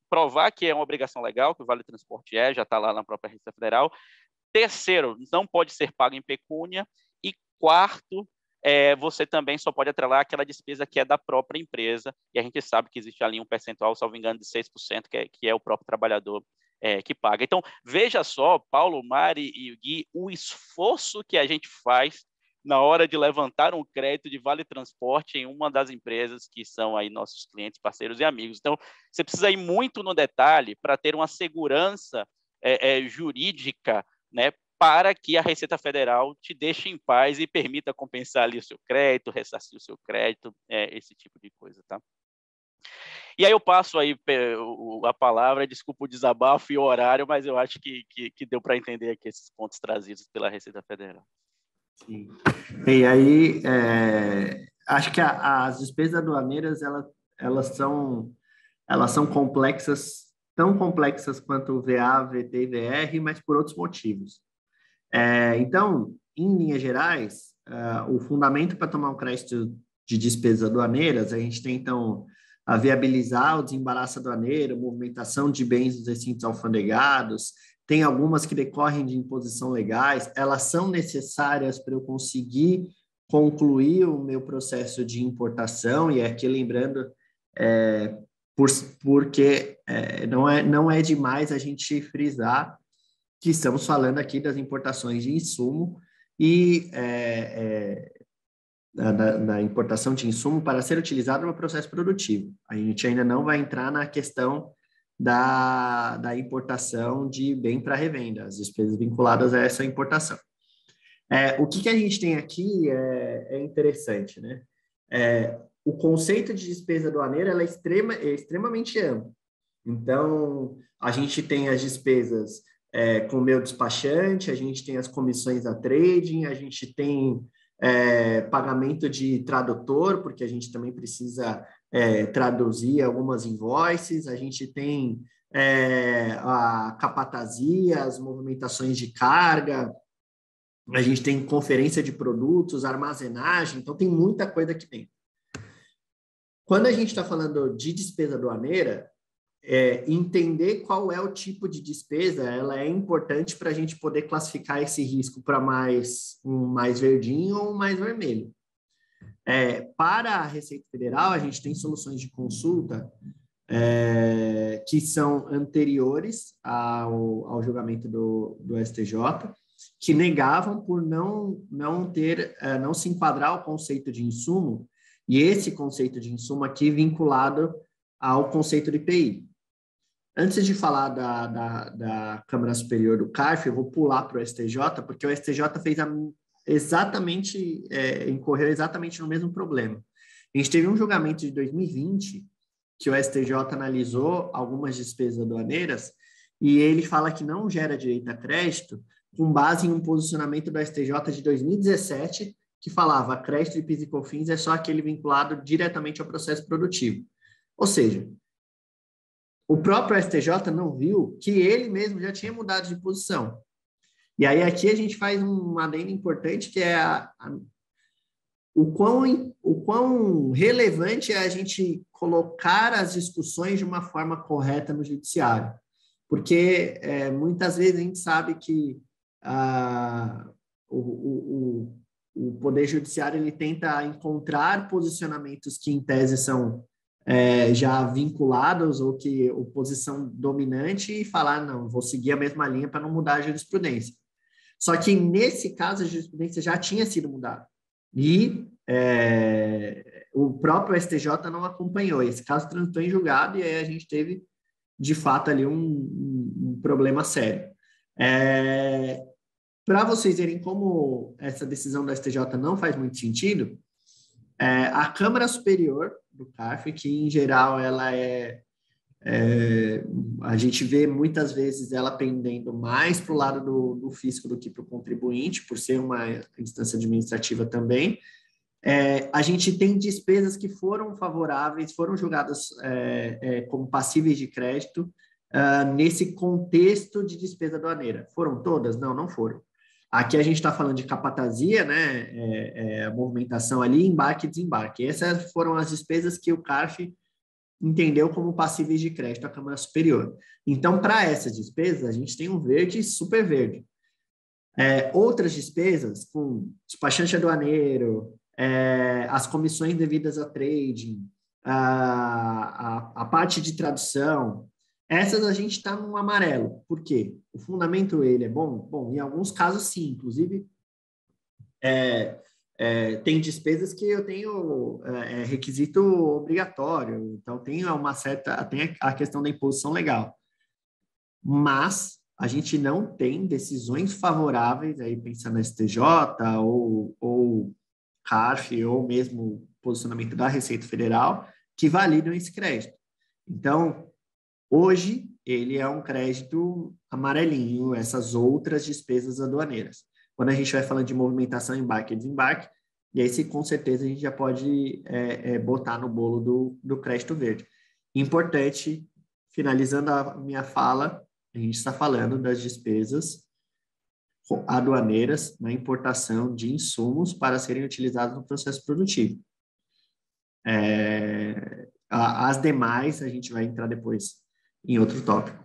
provar que é uma obrigação legal, que o vale transporte já está lá na própria Receita Federal. Terceiro, não pode ser pago em pecúnia. E quarto, você também só pode atrelar aquela despesa que é da própria empresa, e a gente sabe que existe ali um percentual, salvo engano, de 6%, que é o próprio trabalhador que paga. Então, veja só, Paulo, Mari e Gui, o esforço que a gente faz na hora de levantar um crédito de vale transporte em uma das empresas que são aí nossos clientes, parceiros e amigos. Então, você precisa ir muito no detalhe para ter uma segurança jurídica, né, para que a Receita Federal te deixe em paz e permita compensar ali o seu crédito, ressarcir o seu crédito, esse tipo de coisa, tá? E aí eu passo aí a palavra, desculpa o desabafo e o horário, mas eu acho que deu para entender aqui esses pontos trazidos pela Receita Federal. Sim. E aí, acho que as despesas aduaneiras, elas são complexas tão complexas quanto o VA, VT e VR, mas por outros motivos. Então, em linhas gerais, o fundamento para tomar um crédito de despesas aduaneiras, a gente tem, então, a viabilizar o desembaraço aduaneiro, movimentação de bens dos recintos alfandegados, tem algumas que decorrem de imposição legais, elas são necessárias para eu conseguir concluir o meu processo de importação, e aqui lembrando, porque não é demais a gente frisar que estamos falando aqui das importações de insumo e da importação de insumo para ser utilizado no processo produtivo. A gente ainda não vai entrar na questão da importação de bem para revenda, as despesas vinculadas a essa importação. O que a gente tem aqui é interessante, né? O conceito de despesa aduaneira ela é extremamente amplo. Então, a gente tem as despesas com o meu despachante, a gente tem as comissões a trading, a gente tem pagamento de tradutor, porque a gente também precisa traduzir algumas invoices, a gente tem a capatazia, as movimentações de carga, a gente tem conferência de produtos, armazenagem, então tem muita coisa aqui dentro. Quando a gente está falando de despesa aduaneira, entender qual é o tipo de despesa, ela é importante para a gente poder classificar esse risco para um mais verdinho ou um mais vermelho. Para a Receita Federal, a gente tem soluções de consulta que são anteriores ao julgamento do STJ, que negavam por não se enquadrar o conceito de insumo, e esse conceito de insumo aqui vinculado ao conceito de IPI. Antes de falar da Câmara Superior do CARF, eu vou pular para o STJ, porque o STJ fez incorreu exatamente no mesmo problema. A gente teve um julgamento de 2020, que o STJ analisou algumas despesas aduaneiras, e ele fala que não gera direito a crédito, com base em um posicionamento do STJ de 2017, que falava crédito de PIS e COFINS é só aquele vinculado diretamente ao processo produtivo. Ou seja, o próprio STJ não viu que ele mesmo já tinha mudado de posição. E aí aqui a gente faz um adendo importante, que é o quão relevante é a gente colocar as discussões de uma forma correta no judiciário. Porque muitas vezes a gente sabe que o Poder Judiciário ele tenta encontrar posicionamentos que, em tese, são já vinculados ou que oposição dominante e falar, não, vou seguir a mesma linha para não mudar a jurisprudência. Só que, nesse caso, a jurisprudência já tinha sido mudada. E o próprio STJ não acompanhou. Esse caso transitou em julgado e aí a gente teve, de fato, ali um problema sério. Para vocês verem como essa decisão do STJ não faz muito sentido, a Câmara Superior do CARF, que em geral ela a gente vê muitas vezes ela pendendo mais para o lado do fisco do que para o contribuinte, por ser uma instância administrativa também. A gente tem despesas que foram favoráveis, foram julgadas como passíveis de crédito nesse contexto de despesa aduaneira. Foram todas? Não, não foram. Aqui a gente está falando de capatazia, né? A movimentação ali, embarque e desembarque. Essas foram as despesas que o CARF entendeu como passíveis de crédito à Câmara Superior. Então, para essas despesas, a gente tem um verde e super verde. Outras despesas, com despachante aduaneiro, as comissões devidas a trading, a parte de tradução, essas a gente está no amarelo. Por quê? O fundamento ele é bom? Bom, em alguns casos sim. Inclusive, tem despesas que eu tenho requisito obrigatório. Então, tem a questão da imposição legal. Mas a gente não tem decisões favoráveis, aí pensando na STJ ou CARF, ou mesmo posicionamento da Receita Federal, que validam esse crédito. Então, hoje, ele é um crédito amarelinho, essas outras despesas aduaneiras. Quando a gente vai falando de movimentação, embarque e desembarque, e aí com certeza a gente já pode botar no bolo do crédito verde. Importante finalizando a minha fala, a gente está falando das despesas aduaneiras na importação de insumos para serem utilizados no processo produtivo. As demais, a gente vai entrar depois em outro tópico.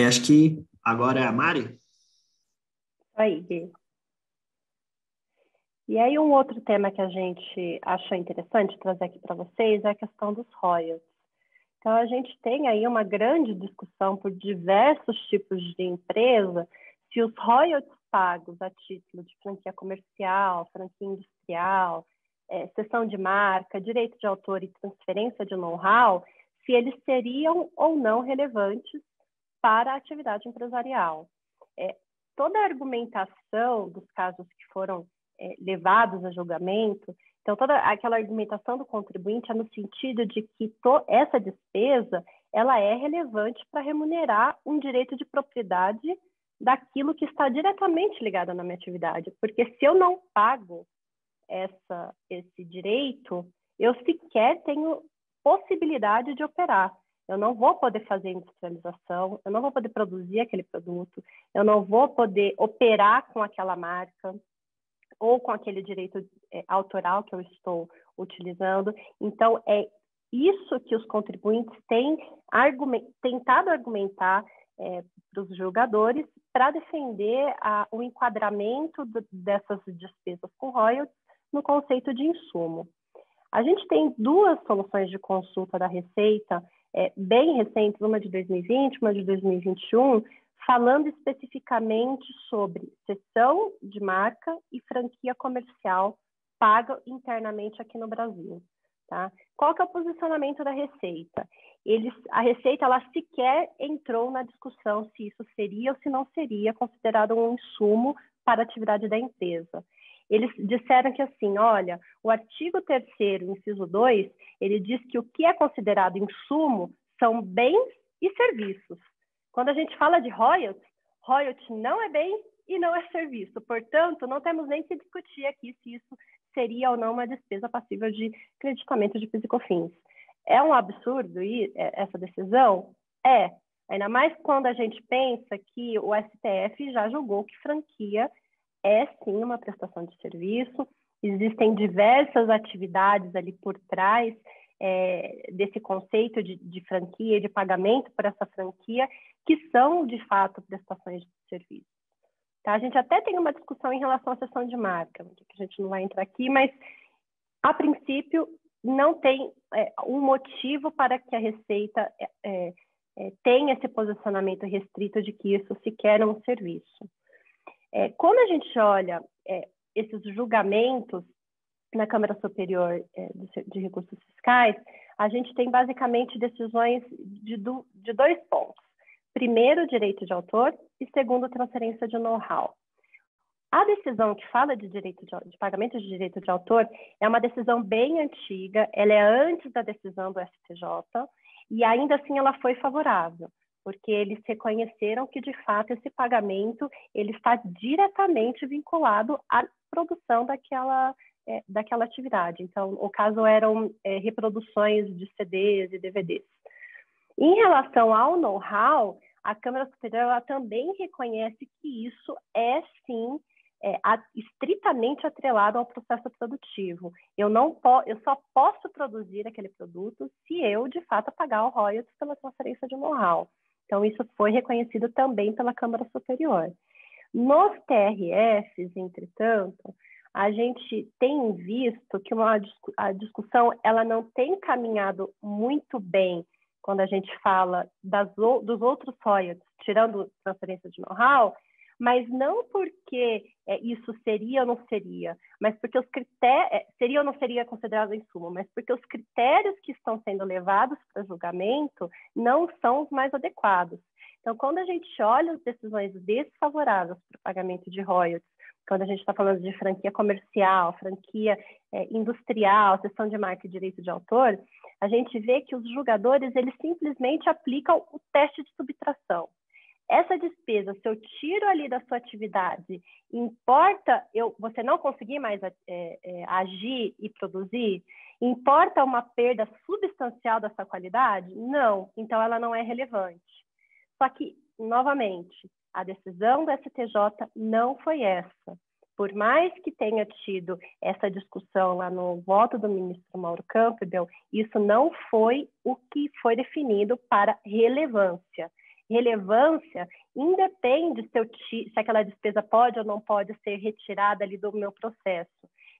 Acho que agora é a Mari. Aí, Gui. E aí um outro tema que a gente achou interessante trazer aqui para vocês é a questão dos royalties. Então, a gente tem aí uma grande discussão por diversos tipos de empresa, se os royalties pagos a título de franquia comercial, franquia industrial, cessão de marca, direito de autor e transferência de know-how, se eles seriam ou não relevantes para a atividade empresarial. Toda a argumentação dos casos que foram levados a julgamento, então toda aquela argumentação do contribuinte é no sentido de que essa despesa ela é relevante para remunerar um direito de propriedade daquilo que está diretamente ligado na minha atividade, porque se eu não pago esse direito, eu sequer tenho possibilidade de operar. Eu não vou poder fazer industrialização, eu não vou poder produzir aquele produto, eu não vou poder operar com aquela marca ou com aquele direito autoral que eu estou utilizando. Então, é isso que os contribuintes têm tentado argumentar para os julgadores para defender o enquadramento dessas despesas com royalties no conceito de insumo. A gente tem duas soluções de consulta da Receita, bem recentes, uma de 2020, uma de 2021, falando especificamente sobre cessão de marca e franquia comercial paga internamente aqui no Brasil. Tá? Qual que é o posicionamento da Receita? A Receita ela sequer entrou na discussão se isso seria ou se não seria considerado um insumo para a atividade da empresa. Eles disseram que, assim, olha, o artigo 3º, inciso 2, ele diz que o que é considerado insumo são bens e serviços. Quando a gente fala de royalties, royalties não é bem e não é serviço. Portanto, não temos nem que discutir aqui se isso seria ou não uma despesa passível de creditamento de PIS e COFINS. É um absurdo essa decisão? Ainda mais quando a gente pensa que o STF já julgou que franquia é sim uma prestação de serviço, existem diversas atividades ali por trás desse conceito de franquia, de pagamento por essa franquia, que são, de fato, prestações de serviço. Tá? A gente até tem uma discussão em relação à cessão de marca, que a gente não vai entrar aqui, mas, a princípio, não tem um motivo para que a Receita tenha esse posicionamento restrito de que isso sequer é um serviço. Quando a gente olha esses julgamentos na Câmara Superior de Recursos Fiscais, a gente tem basicamente decisões de dois pontos. Primeiro, direito de autor e segundo, transferência de know-how. A decisão que fala de pagamento de direito de autor é uma decisão bem antiga, ela é antes da decisão do STJ e ainda assim ela foi favorável, porque eles reconheceram que, de fato, esse pagamento ele está diretamente vinculado à produção daquela atividade. Então, o caso eram reproduções de CDs e DVDs. Em relação ao know-how, a Câmara Superior ela também reconhece que isso é, sim, estritamente atrelado ao processo produtivo. Eu só posso produzir aquele produto se eu, de fato, pagar o royalties pela transferência de know-how. Então, isso foi reconhecido também pela Câmara Superior. Nos TRFs, entretanto, a gente tem visto que a discussão ela não tem caminhado muito bem quando a gente fala dos outros royalties, tirando transferência de know-how, mas não porque isso seria ou não seria, mas porque os critérios, seria ou não seria considerado insumo, mas porque os critérios que estão sendo levados para julgamento não são os mais adequados. Então, quando a gente olha as decisões desfavoráveis para o pagamento de royalties, quando a gente está falando de franquia comercial, franquia industrial, cessão de marca e direito de autor, a gente vê que os julgadores eles simplesmente aplicam o teste de subtração. Essa despesa, se eu tiro ali da sua atividade, importa você não conseguir mais agir e produzir? Importa uma perda substancial dessa qualidade? Não, então ela não é relevante. Só que, novamente, a decisão do STJ não foi essa. Por mais que tenha tido essa discussão lá no voto do ministro Mauro Campbell, isso não foi o que foi definido para relevância. Relevância independe se aquela despesa pode ou não pode ser retirada ali do meu processo.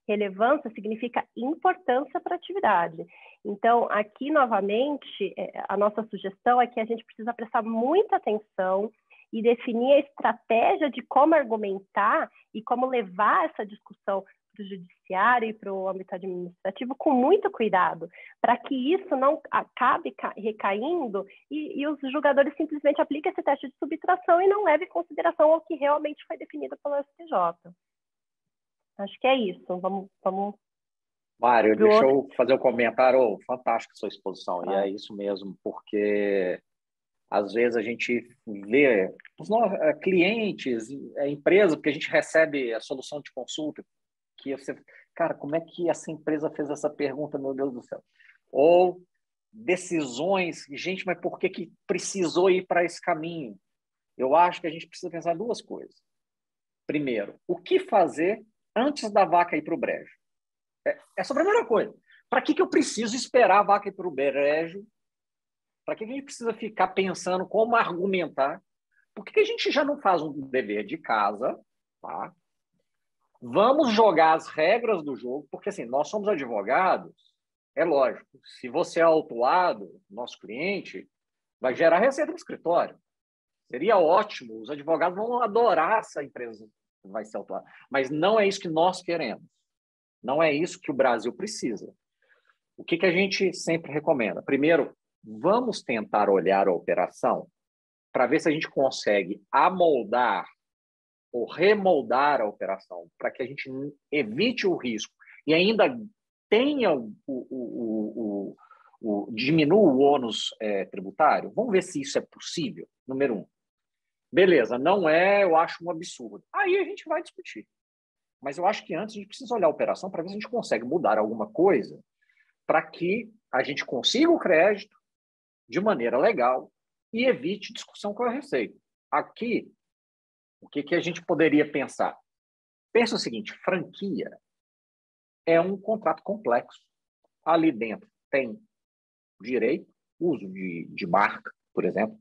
Relevância significa importância para a atividade. Então, aqui, novamente, a nossa sugestão é que a gente precisa prestar muita atenção e definir a estratégia de como argumentar e como levar essa discussão para o judiciário e para o âmbito administrativo com muito cuidado, para que isso não acabe recaindo e os julgadores simplesmente apliquem esse teste de subtração e não levem em consideração o que realmente foi definido pelo STJ. Acho que é isso. Vamos Mário, deixa eu fazer um comentário. Fantástica a sua exposição. E é isso mesmo, porque às vezes a gente vê os clientes, empresa, porque a gente recebe a solução de consulta, que você, cara, como é que essa empresa fez essa pergunta, meu Deus do céu? Ou decisões, gente, mas por que precisou ir para esse caminho? Eu acho que a gente precisa pensar duas coisas. Primeiro, o que fazer antes da vaca ir para o brejo? Essa é a primeira coisa. Para que eu preciso esperar a vaca ir para o brejo? Para que a gente precisa ficar pensando como argumentar? Por que a gente já não faz um dever de casa? Tá? Vamos jogar as regras do jogo, porque assim, nós somos advogados, é lógico. Se você é autuado, nosso cliente, vai gerar receita no escritório. Seria ótimo, os advogados vão adorar essa empresa que vai ser autuada. Mas não é isso que nós queremos. Não é isso que o Brasil precisa. O que a gente sempre recomenda? Primeiro, vamos tentar olhar a operação para ver se a gente consegue amoldar ou remoldar a operação para que a gente evite o risco e ainda tenha diminua o ônus tributário. Vamos ver se isso é possível, número 1. Beleza, não é, eu acho um absurdo. Aí a gente vai discutir. Mas eu acho que antes a gente precisa olhar a operação para ver se a gente consegue mudar alguma coisa para que a gente consiga o crédito de maneira legal e evite discussão com a Receita. Aqui, o que a gente poderia pensar? Pensa o seguinte, franquia é um contrato complexo. Ali dentro tem direito, uso de marca, por exemplo.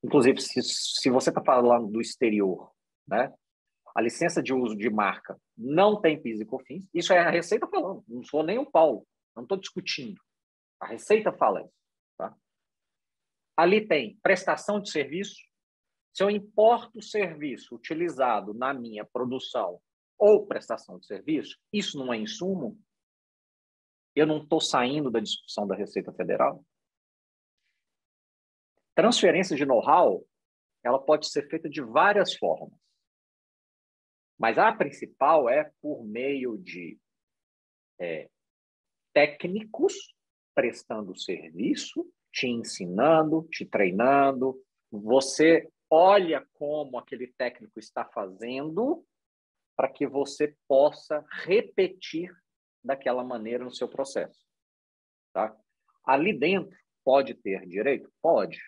Inclusive, se você está falando do exterior, né? A licença de uso de marca não tem PIS e COFINS. Isso é a Receita falando, não sou nem o Paulo, não estou discutindo. A Receita fala isso. Tá? Ali tem prestação de serviço. Se eu importo o serviço utilizado na minha produção ou prestação de serviço, isso não é insumo? Eu não estou saindo da discussão da Receita Federal? Transferência de know-how, ela pode ser feita de várias formas. Mas a principal é por meio de técnicos prestando serviço, te ensinando, te treinando. Você olha como aquele técnico está fazendo para que você possa repetir daquela maneira no seu processo. Tá? Ali dentro, pode ter direito? Pode.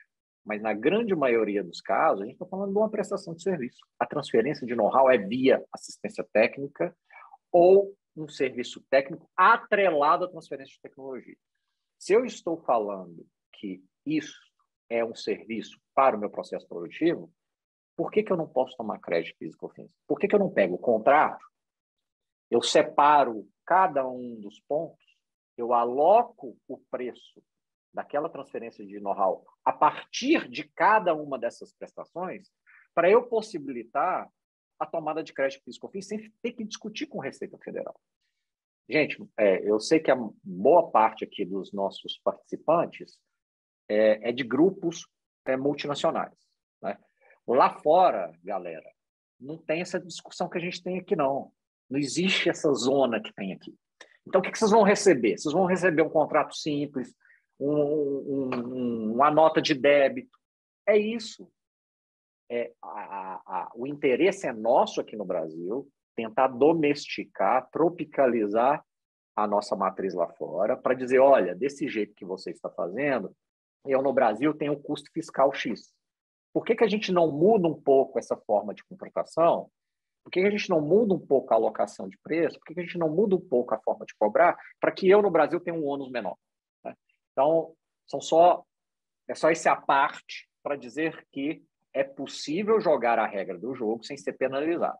Mas na grande maioria dos casos, a gente está falando de uma prestação de serviço. A transferência de know-how é via assistência técnica ou um serviço técnico atrelado à transferência de tecnologia. Se eu estou falando que isso é um serviço para o meu processo produtivo, por que eu não posso tomar crédito físico ofensivo? Por que eu não pego o contrato, eu separo cada um dos pontos, eu aloco o preço daquela transferência de know-how a partir de cada uma dessas prestações para eu possibilitar a tomada de crédito físico-ofensivo sem ter que discutir com a Receita Federal. Gente, eu sei que a boa parte aqui dos nossos participantes é de grupos multinacionais. Né? Lá fora, galera, não tem essa discussão que a gente tem aqui, não. Não existe essa zona que tem aqui. Então, o que vocês vão receber? Vocês vão receber um contrato simples, uma nota de débito. É isso. O interesse é nosso aqui no Brasil, tentar domesticar, tropicalizar a nossa matriz lá fora para dizer, olha, desse jeito que você está fazendo, eu no Brasil tenho um custo fiscal X. Por que a gente não muda um pouco essa forma de contratação? Por que a gente não muda um pouco a alocação de preço? Por que a gente não muda um pouco a forma de cobrar para que eu no Brasil tenha um ônus menor? Né? Então, é só esse à parte para dizer que é possível jogar a regra do jogo sem ser penalizado.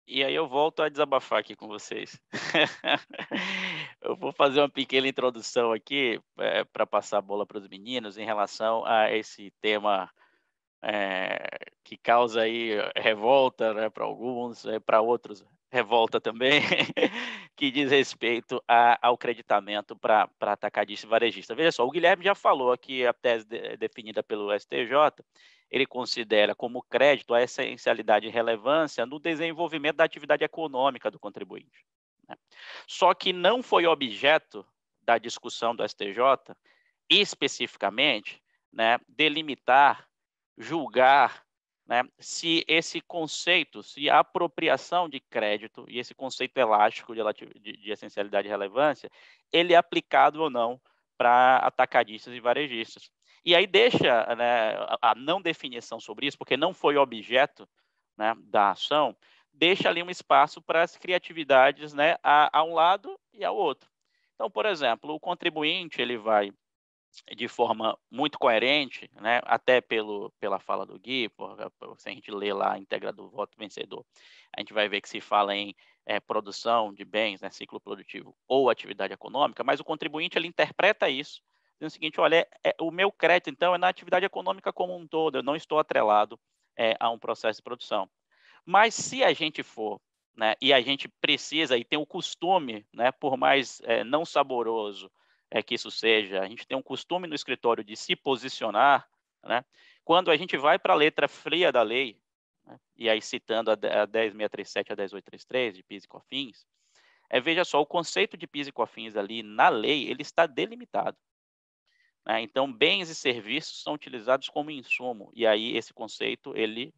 E aí eu volto a desabafar aqui com vocês. Eu vou fazer uma pequena introdução aqui para passar a bola para os meninos em relação a esse tema que causa aí revolta, né, para alguns, para outros revolta também, que diz respeito ao creditamento para atacadista e varejista. Veja só, o Guilherme já falou aqui a tese definida pelo STJ, ele considera como crédito a essencialidade e relevância no desenvolvimento da atividade econômica do contribuinte, né? Só que não foi objeto da discussão do STJ, especificamente, né, delimitar, julgar, né, se esse conceito, se a apropriação de crédito e esse conceito elástico de essencialidade e relevância, ele é aplicado ou não para atacadistas e varejistas. E aí deixa, né, a não definição sobre isso, porque não foi objeto, né, da ação, deixa ali um espaço para as criatividades, né, a um lado e ao outro. Então, por exemplo, o contribuinte ele vai de forma muito coerente, né, até pela fala do Gui, se a gente ler lá a íntegra do voto vencedor, a gente vai ver que se fala em produção de bens, né, ciclo produtivo ou atividade econômica, mas o contribuinte ele interpreta isso dizendo o seguinte, olha, o meu crédito, então, é na atividade econômica como um todo, eu não estou atrelado a um processo de produção. Mas se a gente for, né, e a gente precisa e tem o costume, né, por mais não saboroso que isso seja, a gente tem um costume no escritório de se posicionar, né, quando a gente vai para a letra fria da lei, né, e aí citando a 10.637 a 10.833 de PIS e COFINS, veja só, o conceito de PIS e COFINS ali na lei, ele está delimitado, né? Então, bens e serviços são utilizados como insumo, e aí esse conceito, ele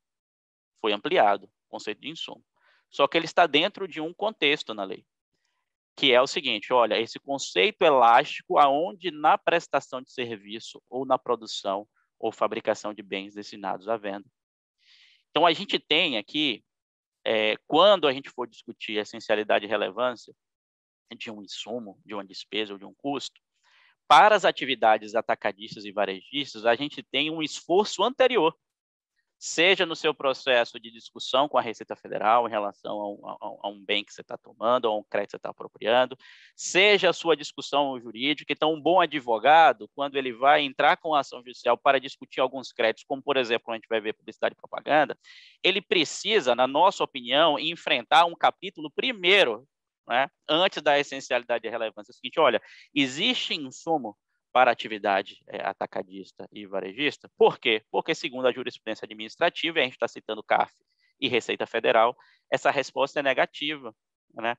foi ampliado, o conceito de insumo. Só que ele está dentro de um contexto na lei, que é o seguinte, olha, esse conceito elástico aonde na prestação de serviço ou na produção ou fabricação de bens destinados à venda. Então, a gente tem aqui, quando a gente for discutir a essencialidade e relevância de um insumo, de uma despesa ou de um custo, para as atividades atacadistas e varejistas, a gente tem um esforço anterior, seja no seu processo de discussão com a Receita Federal em relação a um bem que você está tomando, ou a um crédito que você está apropriando, seja a sua discussão jurídica. Então, um bom advogado, quando ele vai entrar com a ação judicial para discutir alguns créditos, como, por exemplo, quando a gente vai ver publicidade e propaganda, ele precisa, na nossa opinião, enfrentar um capítulo primeiro, né, antes da essencialidade e relevância. É o seguinte, olha, existe insumo para atividade atacadista e varejista. Por quê? Porque, segundo a jurisprudência administrativa, e a gente está citando CARF e Receita Federal, essa resposta é negativa, né?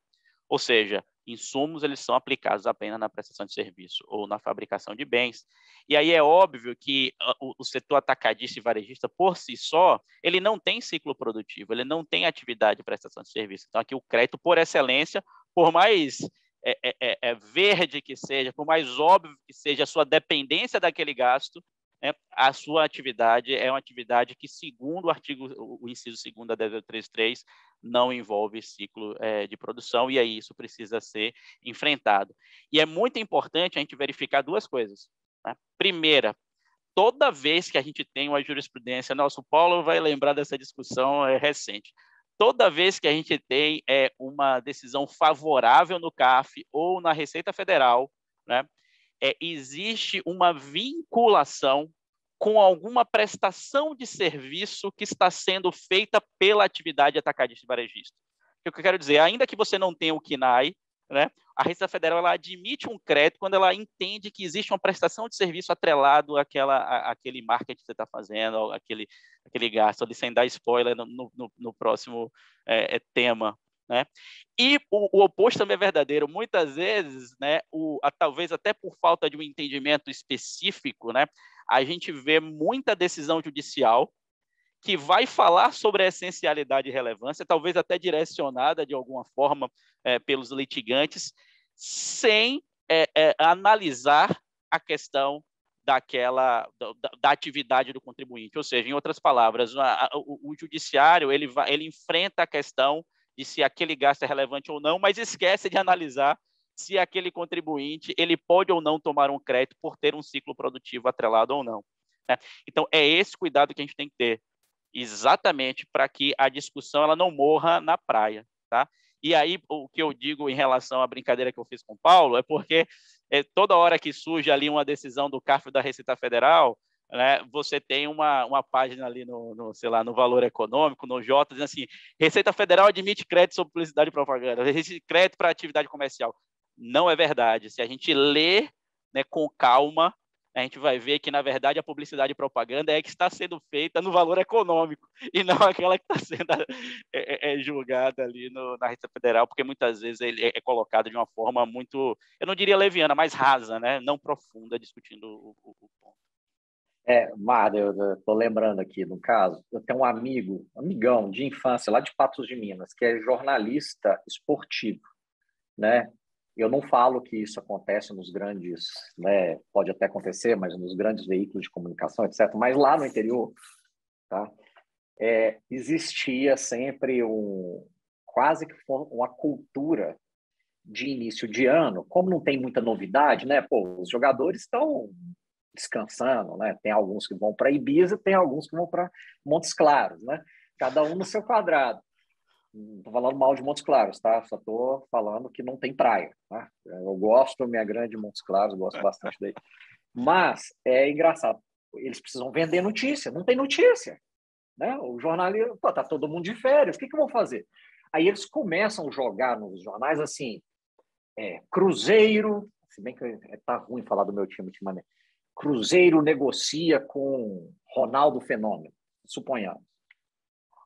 Ou seja, insumos eles são aplicados apenas na prestação de serviço ou na fabricação de bens. E aí é óbvio que o setor atacadista e varejista, por si só, ele não tem ciclo produtivo, ele não tem atividade de prestação de serviço. Então, aqui o crédito, por excelência, por mais verde que seja, por mais óbvio que seja a sua dependência daquele gasto, né, a sua atividade é uma atividade que, segundo o inciso 2º da 10.833, não envolve ciclo de produção, e aí isso precisa ser enfrentado. E é muito importante a gente verificar duas coisas, né? Primeira, toda vez que a gente tem uma jurisprudência, nosso Paulo vai lembrar dessa discussão recente, toda vez que a gente tem uma decisão favorável no CARF ou na Receita Federal, né, existe uma vinculação com alguma prestação de serviço que está sendo feita pela atividade atacadista e varejista. O que eu quero dizer, ainda que você não tenha o KNAI, né, a Receita Federal ela admite um crédito quando ela entende que existe uma prestação de serviço atrelado àquele marketing que você está fazendo, aquele gasto, ali, sem dar spoiler no próximo tema, né? E o oposto também é verdadeiro. Muitas vezes, né, talvez até por falta de um entendimento específico, né, a gente vê muita decisão judicial que vai falar sobre a essencialidade e relevância, talvez até direcionada de alguma forma pelos litigantes, sem analisar a questão da atividade do contribuinte. Ou seja, em outras palavras, o judiciário ele enfrenta a questão de se aquele gasto é relevante ou não, mas esquece de analisar se aquele contribuinte ele pode ou não tomar um crédito por ter um ciclo produtivo atrelado ou não. Né? Então, é esse cuidado que a gente tem que ter, exatamente para que a discussão ela não morra na praia. Tá? E aí, o que eu digo em relação à brincadeira que eu fiz com o Paulo é porque toda hora que surge ali uma decisão do CARF da Receita Federal, né, você tem uma página ali sei lá, no Valor Econômico, no J, dizendo assim, Receita Federal admite crédito sobre publicidade e propaganda, crédito para atividade comercial. Não é verdade. Se a gente lê, né, com calma, a gente vai ver que, na verdade, a publicidade e propaganda é que está sendo feita no Valor Econômico e não aquela que está sendo julgada ali na Receita Federal, porque muitas vezes ele é colocado de uma forma muito, eu não diria leviana, mas rasa, né? Não profunda, discutindo o ponto. Marda, eu estou lembrando aqui, no caso, eu tenho um amigão de infância, lá de Patos de Minas, que é jornalista esportivo, né? Eu não falo que isso acontece nos grandes, né? Pode até acontecer, mas nos grandes veículos de comunicação, etc. Mas lá no interior, tá? Existia sempre quase que uma cultura de início de ano, como não tem muita novidade, né? Pô, os jogadores estão descansando, né? Tem alguns que vão para Ibiza, tem alguns que vão para Montes Claros, né? Cada um no seu quadrado. Não estou falando mal de Montes Claros, tá? Só estou falando que não tem praia. Tá? Eu gosto, minha grande Montes Claros, gosto bastante daí. Mas é engraçado, eles precisam vender notícia, não tem notícia. Né? O jornalista, tá todo mundo de férias, o que vão fazer? Aí eles começam a jogar nos jornais assim, Cruzeiro, se bem que tá ruim falar do meu time ultimamente, Cruzeiro negocia com Ronaldo Fenômeno, suponhamos.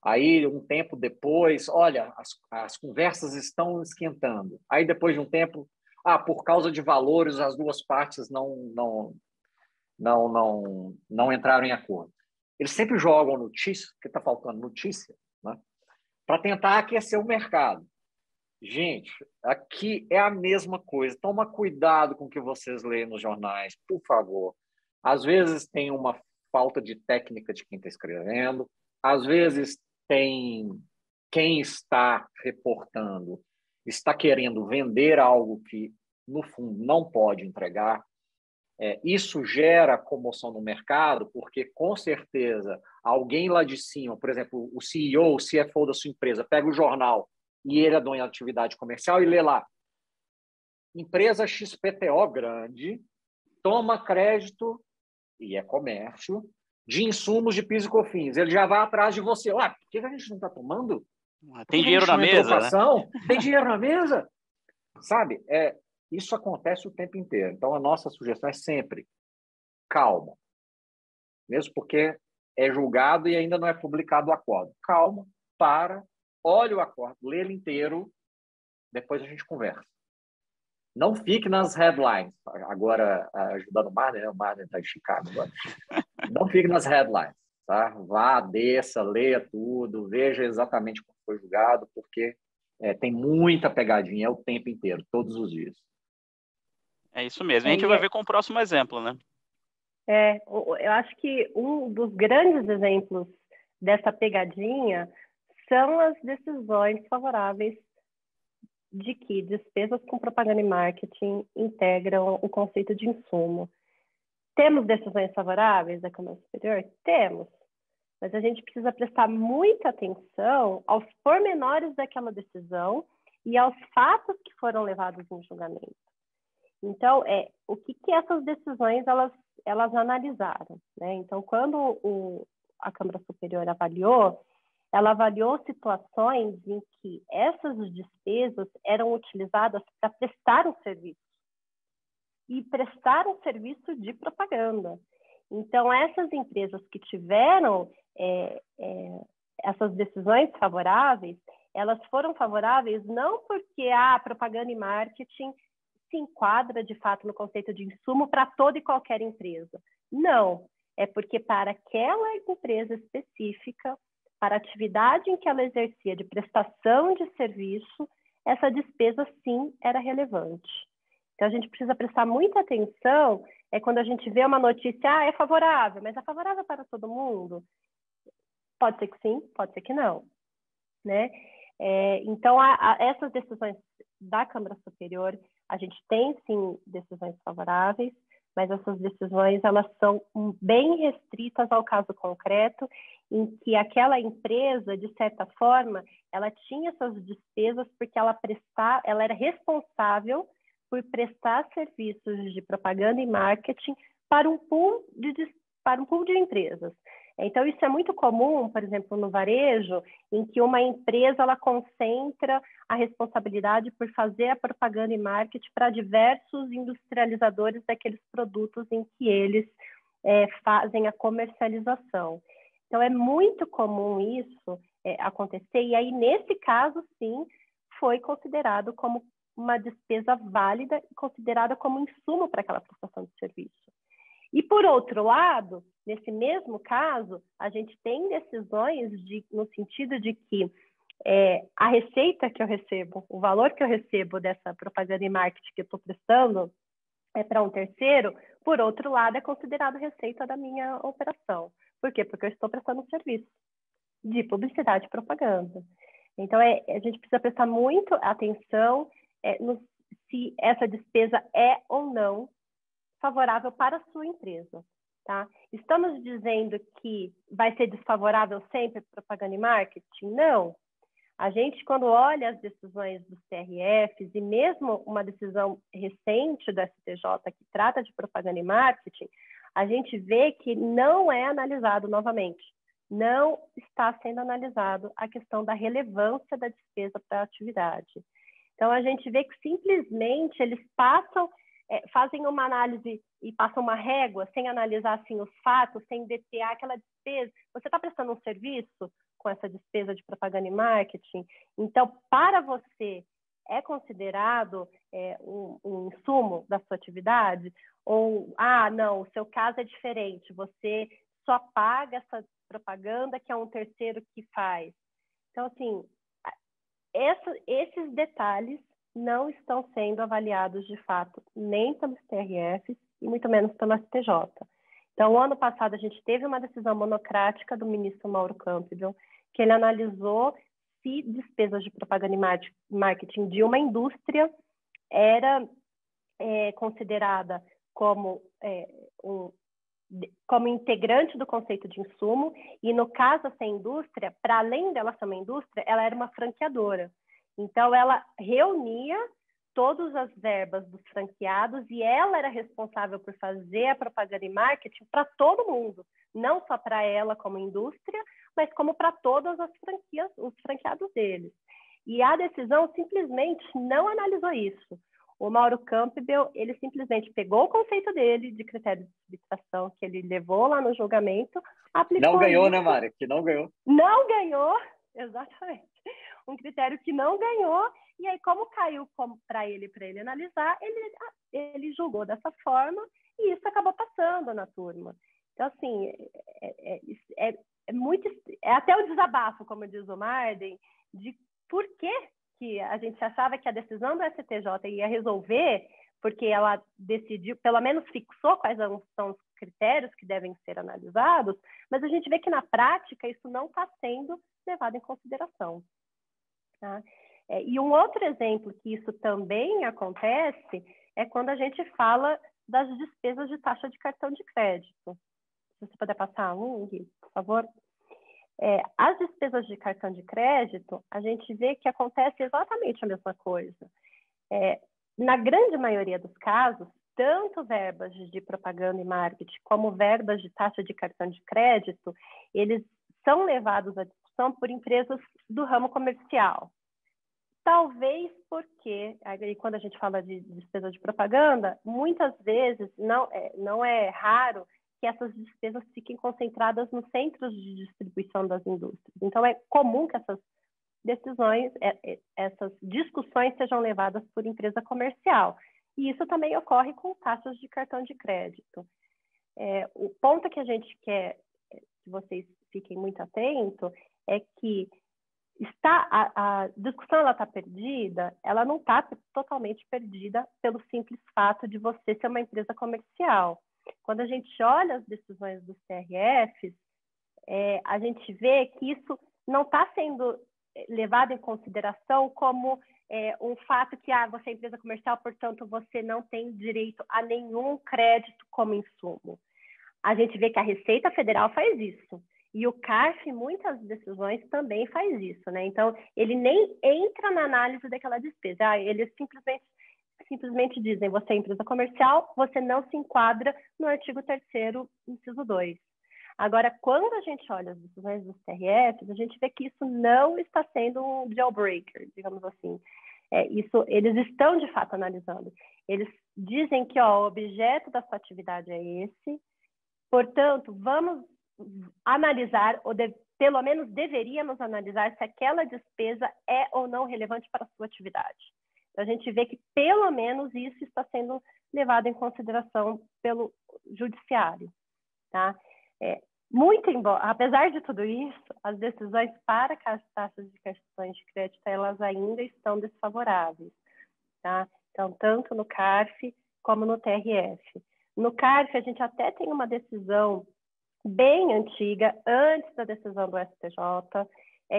Aí, um tempo depois, olha, as conversas estão esquentando. Aí, depois de um tempo, por causa de valores, as duas partes não entraram em acordo. Eles sempre jogam notícia, porque está faltando notícia, né? Para tentar aquecer o mercado. Gente, aqui é a mesma coisa. Toma cuidado com o que vocês leem nos jornais, por favor. Às vezes tem uma falta de técnica de quem está escrevendo, às vezes tem quem está reportando, está querendo vender algo que, no fundo, não pode entregar. Isso gera comoção no mercado, porque, com certeza, alguém lá de cima, por exemplo, o CEO, o CFO da sua empresa, pega o jornal e ele é dono de atividade comercial e lê lá. Empresa XPTO grande toma crédito, e é comércio, de insumos de PIS e COFINS. Ele já vai atrás de você. Por que a gente não está tomando? Tem dinheiro na mesa, né? Tem dinheiro na mesa? Sabe? Isso acontece o tempo inteiro. Então, a nossa sugestão é sempre calma. Mesmo porque é julgado e ainda não é publicado o acordo. Calma, olha o acordo, lê ele inteiro, depois a gente conversa. Não fique nas headlines. Agora, ajudando o Marden, né? O Marden está em Chicago agora. Não fique nas headlines. Tá? Vá, desça, leia tudo, veja exatamente como foi julgado, porque tem muita pegadinha o tempo inteiro, todos os dias. É isso mesmo. A gente vai ver com o próximo exemplo, né? Eu acho que um dos grandes exemplos dessa pegadinha são as decisões favoráveis de que despesas com propaganda e marketing integram o conceito de insumo. Temos decisões favoráveis da Câmara Superior? Temos. Mas a gente precisa prestar muita atenção aos pormenores daquela decisão e aos fatos que foram levados em julgamento. Então, o que essas decisões elas analisaram, né? Então, quando a Câmara Superior avaliou, ela avaliou situações em que essas despesas eram utilizadas para prestar um serviço. E prestar um serviço de propaganda. Então, essas empresas que tiveram essas decisões favoráveis, elas foram favoráveis não porque a propaganda e marketing se enquadra, de fato, no conceito de insumo para toda e qualquer empresa. Não. é porque para aquela empresa específica, para a atividade em que ela exercia de prestação de serviço, essa despesa sim era relevante. Então a gente precisa prestar muita atenção quando a gente vê uma notícia, é favorável, mas é favorável para todo mundo? Pode ser que sim, pode ser que não, né? Então, essas decisões da Câmara Superior, a gente tem, sim, decisões favoráveis, mas essas decisões, elas são bem restritas ao caso concreto, em que aquela empresa, de certa forma, ela tinha essas despesas porque ela era responsável por prestar serviços de propaganda e marketing para um pool de empresas. Então, isso é muito comum, por exemplo, no varejo, em que uma empresa ela concentra a responsabilidade por fazer a propaganda e marketing para diversos industrializadores daqueles produtos em que eles fazem a comercialização. Então, é muito comum isso acontecer, e aí, nesse caso, sim, foi considerado como uma despesa válida e considerada como insumo para aquela prestação de serviço. E, por outro lado, nesse mesmo caso, a gente tem decisões no sentido de que a receita que eu recebo, o valor que eu recebo dessa propaganda e marketing que eu estou prestando para um terceiro, por outro lado, é considerado receita da minha operação. Por quê? Porque eu estou prestando um serviço de publicidade e propaganda. Então, a gente precisa prestar muito atenção se essa despesa é ou não favorável para a sua empresa, tá? Estamos dizendo que vai ser desfavorável sempre propaganda e marketing? Não. A gente, quando olha as decisões dos TRFs e mesmo uma decisão recente do STJ que trata de propaganda e marketing, a gente vê que não é analisado novamente. Não está sendo analisado a questão da relevância da despesa para a atividade. Então, a gente vê que simplesmente eles fazem uma análise e passam uma régua sem analisar assim, os fatos, sem DTA aquela despesa. Você está prestando um serviço com essa despesa de propaganda e marketing? Então, para você, é considerado um insumo da sua atividade? Ou, não, o seu caso é diferente, você só paga essa propaganda que é um terceiro que faz. Então, assim, esses detalhes não estão sendo avaliados de fato nem pelos TRFs e muito menos pelo STJ. Então, o ano passado, a gente teve uma decisão monocrática do ministro Mauro Campbell, que ele analisou se despesas de propaganda e marketing de uma indústria era considerada como integrante do conceito de insumo, e no caso dessa indústria, para além dela ser uma indústria, ela era uma franqueadora. Então, ela reunia todas as verbas dos franqueados e ela era responsável por fazer a propaganda e marketing para todo mundo, não só para ela como indústria, mas como para todas as franquias, os franqueados deles. E a decisão simplesmente não analisou isso. O Mauro Campbell, ele simplesmente pegou o conceito dele de critério de subtração que ele levou lá no julgamento, aplicou. Não ganhou, isso, né, Mari? Que não ganhou. Não ganhou, exatamente. Um critério que não ganhou, e aí como caiu para ele analisar, ele julgou dessa forma e isso acabou passando na turma. Então, assim, é até o desabafo, como diz o Marden, de por que a gente achava que a decisão do STJ ia resolver, porque ela decidiu, pelo menos fixou quais são os critérios que devem ser analisados, mas a gente vê que na prática isso não está sendo levado em consideração. Tá? E um outro exemplo que isso também acontece é quando a gente fala das despesas de taxa de cartão de crédito. Se você puder passar Gui, por favor. As despesas de cartão de crédito, a gente vê que acontece exatamente a mesma coisa. Na grande maioria dos casos, tanto verbas de propaganda e marketing como verbas de taxa de cartão de crédito, eles são levados à discussão por empresas do ramo comercial. Talvez porque, aí, quando a gente fala de despesa de propaganda, muitas vezes não é raro que essas despesas fiquem concentradas nos centros de distribuição das indústrias. Então, é comum que essas decisões, essas discussões sejam levadas por empresa comercial. E isso também ocorre com taxas de cartão de crédito. o ponto que a gente quer que vocês fiquem muito atentos é que a discussão está perdida, ela não está totalmente perdida pelo simples fato de você ser uma empresa comercial. Quando a gente olha as decisões dos TRFs, a gente vê que isso não está sendo levado em consideração como um fato que você é empresa comercial, portanto, você não tem direito a nenhum crédito como insumo. A gente vê que a Receita Federal faz isso. E o CARF, em muitas decisões, também faz isso, né? Então, ele nem entra na análise daquela despesa. Eles simplesmente dizem, você é empresa comercial, você não se enquadra no artigo 3º, inciso 2. Agora, quando a gente olha as decisões dos TRFs, a gente vê que isso não está sendo um deal breaker, digamos assim. Eles estão, de fato, analisando. Eles dizem que o objeto da sua atividade é esse, portanto, vamos analisar, ou pelo menos deveríamos analisar se aquela despesa é ou não relevante para a sua atividade. Então, a gente vê que, pelo menos, isso está sendo levado em consideração pelo judiciário. Tá? Apesar de tudo isso, as decisões para as taxas de cartões de crédito, elas ainda estão desfavoráveis. Tá? Então, tanto no CARF como no TRF. No CARF, a gente até tem uma decisão bem antiga, antes da decisão do STJ,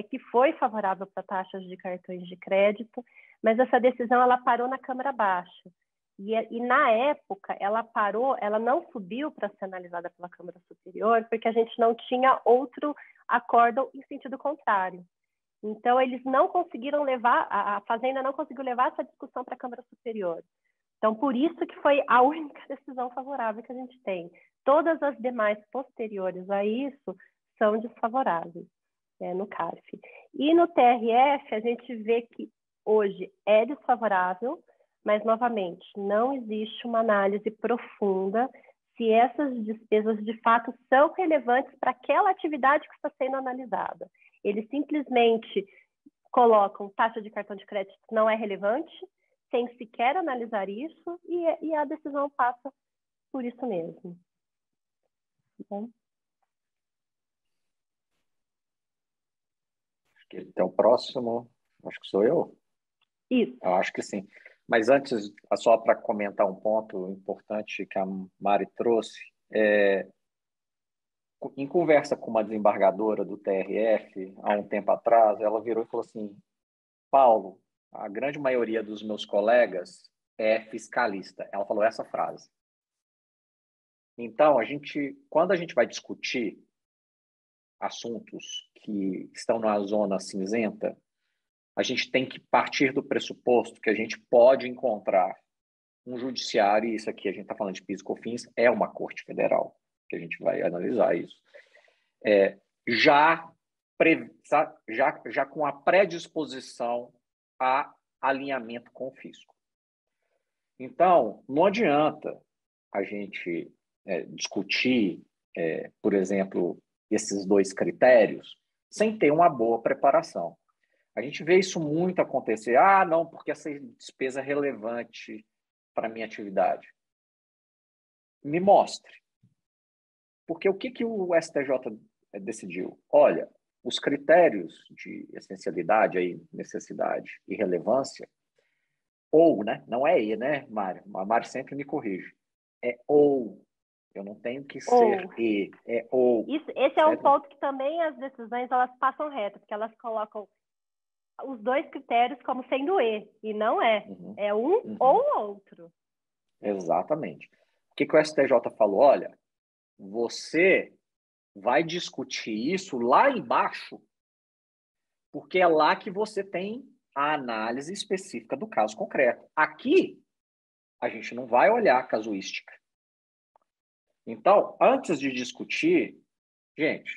que foi favorável para taxas de cartões de crédito, mas essa decisão ela parou na Câmara Baixa. E na época, ela não subiu para ser analisada pela Câmara Superior, porque a gente não tinha outro acórdão em sentido contrário. Então, eles não conseguiram levar, a Fazenda não conseguiu levar essa discussão para a Câmara Superior. Então, por isso que foi a única decisão favorável que a gente tem. Todas as demais posteriores a isso são desfavoráveis, no CARF. E no TRF, a gente vê que hoje é desfavorável, mas, novamente, não existe uma análise profunda se essas despesas, de fato, são relevantes para aquela atividade que está sendo analisada. Eles simplesmente colocam taxa de cartão de crédito que não é relevante, sem sequer analisar isso, e a decisão passa por isso mesmo. Bom. Então, o próximo, acho que sou eu? Isso. Eu acho que sim. Mas antes, só para comentar um ponto importante que a Mari trouxe, em conversa com uma desembargadora do TRF, há um tempo atrás, ela virou e falou assim, Paulo, a grande maioria dos meus colegas é fiscalista. Ela falou essa frase. Então, quando a gente vai discutir assuntos que estão na zona cinzenta, a gente tem que partir do pressuposto que a gente pode encontrar um judiciário, e isso aqui a gente está falando de PIS e COFINS, é uma corte federal, que a gente vai analisar isso, já com a predisposição a alinhamento com o fisco. Então, não adianta a gente discutir, por exemplo, esses dois critérios sem ter uma boa preparação. A gente vê isso muito acontecer. Ah, não, porque essa despesa é relevante para a minha atividade. Me mostre. Porque o que o STJ decidiu? Olha, os critérios de essencialidade, aí, necessidade e relevância, ou, né? Não é e, né, Mário? A Mário sempre me corrige. É ou. Eu não tenho que ser e, é ou. Esse é um ponto que também as decisões elas passam reto, porque elas colocam os dois critérios como sendo e não é. Uhum. É um ou outro. Exatamente. O que o STJ falou? Olha, você vai discutir isso lá embaixo, porque é lá que você tem a análise específica do caso concreto. Aqui, a gente não vai olhar a casuística. Então, antes de discutir, gente,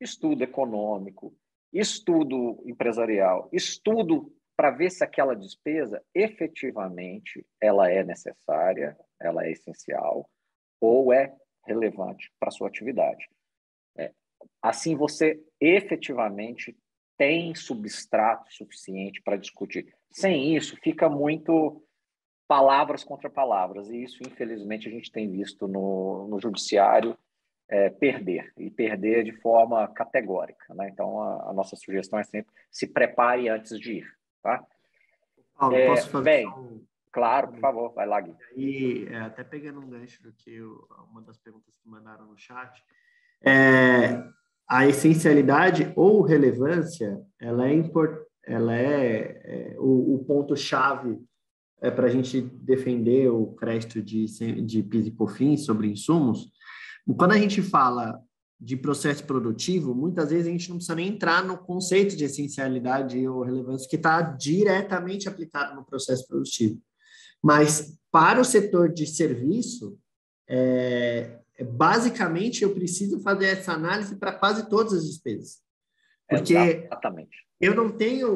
estudo econômico, estudo empresarial, estudo para ver se aquela despesa efetivamente ela é necessária, ela é essencial ou é relevante para a sua atividade. Assim, você efetivamente tem substrato suficiente para discutir. Sem isso, fica muito palavras contra palavras, e isso, infelizmente, a gente tem visto no judiciário perder, e perder de forma categórica, né? Então, a nossa sugestão é sempre se prepare antes de ir, tá? Paulo, posso fazer bem, claro, por favor, vai lá, Gui. E até pegando um gancho do que uma das perguntas que mandaram no chat, a essencialidade ou relevância, ela é o ponto-chave para a gente defender o crédito de PIS e COFINS sobre insumos. Quando a gente fala de processo produtivo, muitas vezes a gente não precisa nem entrar no conceito de essencialidade ou relevância que está diretamente aplicado no processo produtivo. Mas para o setor de serviço, basicamente eu preciso fazer essa análise para quase todas as despesas. Porque exatamente. Eu não tenho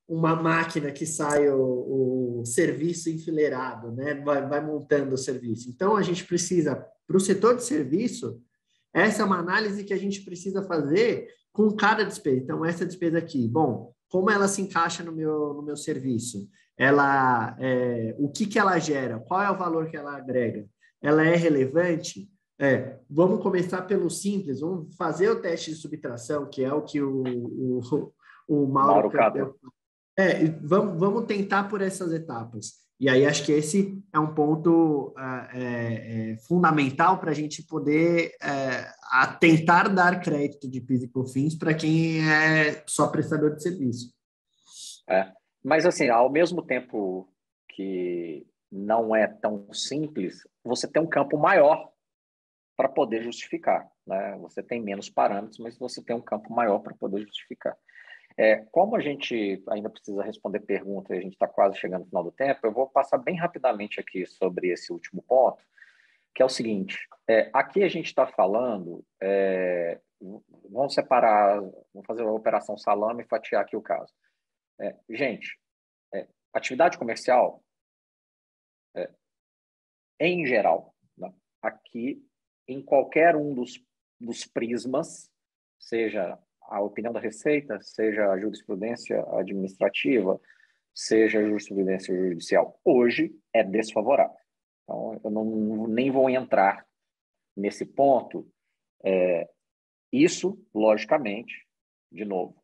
uma máquina que sai o serviço enfileirado, né? Vai montando o serviço. Então, a gente precisa, para o setor de serviço, essa é uma análise que a gente precisa fazer com cada despesa. Então, essa despesa aqui, bom, como ela se encaixa no meu serviço? O que ela gera? Qual é o valor que ela agrega? Ela é relevante? Vamos começar pelo simples, vamos fazer o teste de subtração, que é o que o Mauro Campbell. Vamos tentar por essas etapas. E aí acho que esse é um ponto fundamental para a gente poder tentar dar crédito de PIS e COFINS para quem é só prestador de serviço. Mas assim, ao mesmo tempo que não é tão simples, você tem um campo maior para poder justificar, né? Você tem menos parâmetros, mas você tem um campo maior para poder justificar. Como a gente ainda precisa responder perguntas e a gente está quase chegando no final do tempo, eu vou passar bem rapidamente aqui sobre esse último ponto, que é o seguinte, aqui a gente está falando, vamos separar, vamos fazer uma operação salame e fatiar aqui o caso. Gente, atividade comercial, em geral, né? Aqui, em qualquer um dos prismas, seja a opinião da Receita, seja a jurisprudência administrativa, seja a jurisprudência judicial, hoje é desfavorável. Então, eu nem vou entrar nesse ponto. Isso, logicamente, de novo,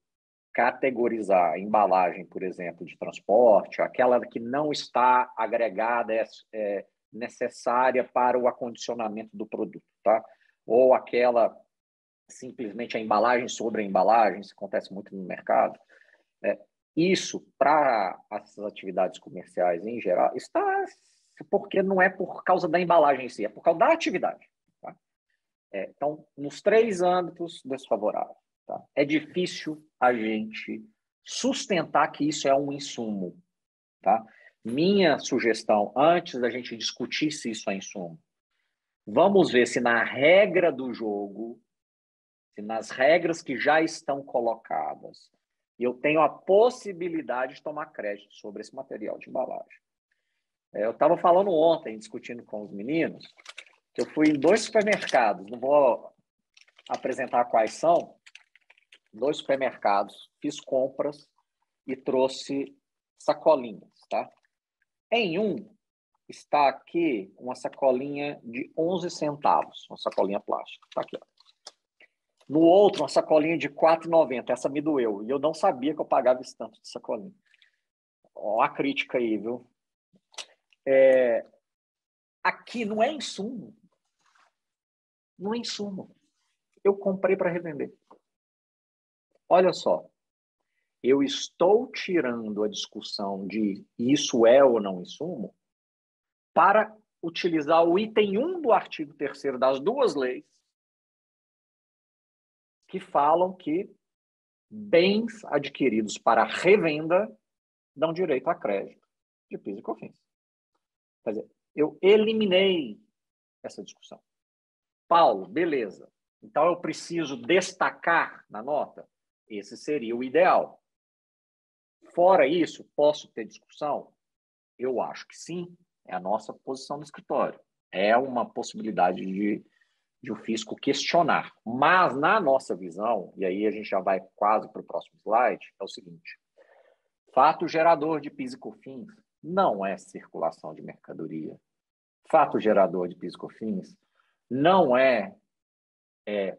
categorizar a embalagem, por exemplo, de transporte, aquela que não está agregada, necessária para o acondicionamento do produto, tá? Ou aquela simplesmente a embalagem sobre a embalagem, isso acontece muito no mercado. Isso, para essas atividades comerciais em geral, está porque não é por causa da embalagem em si, é por causa da atividade. Tá? Então, nos 3 âmbitos, desfavorável. Tá? É difícil a gente sustentar que isso é um insumo. Tá? Minha sugestão, antes da gente discutir se isso é insumo, vamos ver se na regra do jogo, se nas regras que já estão colocadas, eu tenho a possibilidade de tomar crédito sobre esse material de embalagem. Eu estava falando ontem, discutindo com os meninos, que eu fui em 2 supermercados, não vou apresentar quais são, 2 supermercados, fiz compras e trouxe sacolinhas, tá? Em um, está aqui uma sacolinha de 11 centavos, uma sacolinha plástica, está aqui, ó. No outro, uma sacolinha de R$ 4,90, essa me doeu, e eu não sabia que eu pagava esse tanto de sacolinha. Ó, a crítica aí, viu? Aqui não é insumo. Não é insumo. Eu comprei para revender. Olha só, eu estou tirando a discussão de isso é ou não insumo para utilizar o item 1 do artigo 3º das 2 leis que falam que bens adquiridos para revenda dão direito a crédito de PIS e COFINS. Quer dizer, eu eliminei essa discussão. Paulo, beleza. Então eu preciso destacar na nota? Esse seria o ideal. Fora isso, posso ter discussão? Eu acho que sim. É a nossa posição no escritório. É uma possibilidade de o fisco questionar. Mas, na nossa visão, e aí a gente já vai quase para o próximo slide, é o seguinte. Fato gerador de PIS e COFINS não é circulação de mercadoria. Fato gerador de PIS e COFINS não é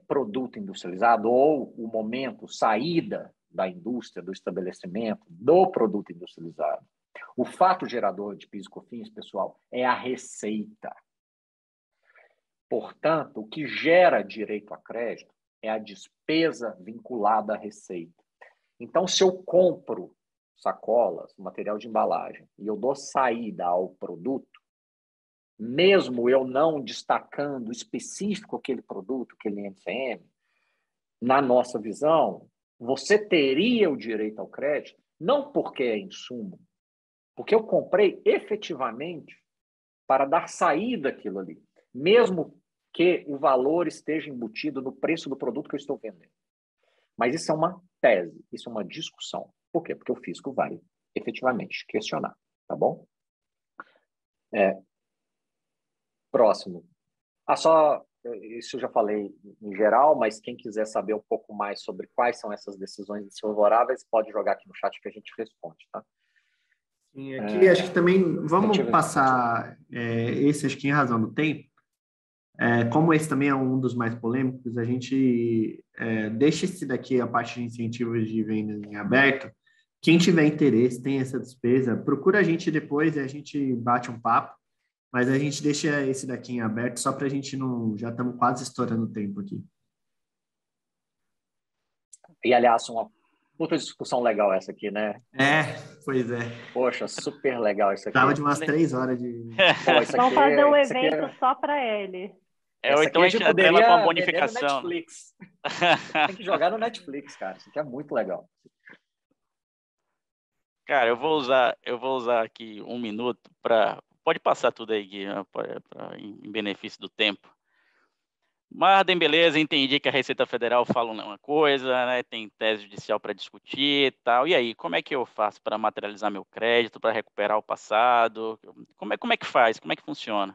produto industrializado ou o momento, saída da indústria, do estabelecimento, do produto industrializado. O fato gerador de PIS e COFINS, pessoal, é a receita. Portanto, o que gera direito a crédito é a despesa vinculada à receita. Então, se eu compro sacolas, material de embalagem, e eu dou saída ao produto, mesmo eu não destacando específico aquele produto, aquele NCM, na nossa visão, você teria o direito ao crédito, não porque é insumo, porque eu comprei efetivamente para dar saída àquilo ali, mesmo que o valor esteja embutido no preço do produto que eu estou vendendo. Mas isso é uma tese, isso é uma discussão. Por quê? Porque o fisco vai efetivamente questionar, tá bom? Próximo. Isso eu já falei em geral, mas quem quiser saber um pouco mais sobre quais são essas decisões desfavoráveis, pode jogar aqui no chat que a gente responde, tá? Sim, aqui acho que também vamos passar esse, acho que em razão do tempo. Como esse também é um dos mais polêmicos, a gente deixa esse daqui, a parte de incentivos de venda em aberto. Quem tiver interesse, tem essa despesa, procura a gente depois e a gente bate um papo, mas a gente deixa esse daqui em aberto só para a gente não... Já estamos quase estourando o tempo aqui. E, aliás, uma puta discussão legal essa aqui, né? Pois é. Poxa, super legal isso aqui. Tava de umas 3 horas de... Pô, isso Vamos aqui, fazer um isso evento aqui, só para ele. Ou então a gente atrela com a poderia vender no bonificação. Netflix. Tem que jogar no Netflix, cara. Isso aqui é muito legal. Cara, eu vou usar aqui 1 minuto para... Pode passar tudo aí, Gui, em benefício do tempo. Marden, beleza, entendi que a Receita Federal fala uma coisa, né? Tem tese judicial para discutir e tal. E aí, como é que eu faço para materializar meu crédito, para recuperar o passado? Como é que faz? Como é que funciona?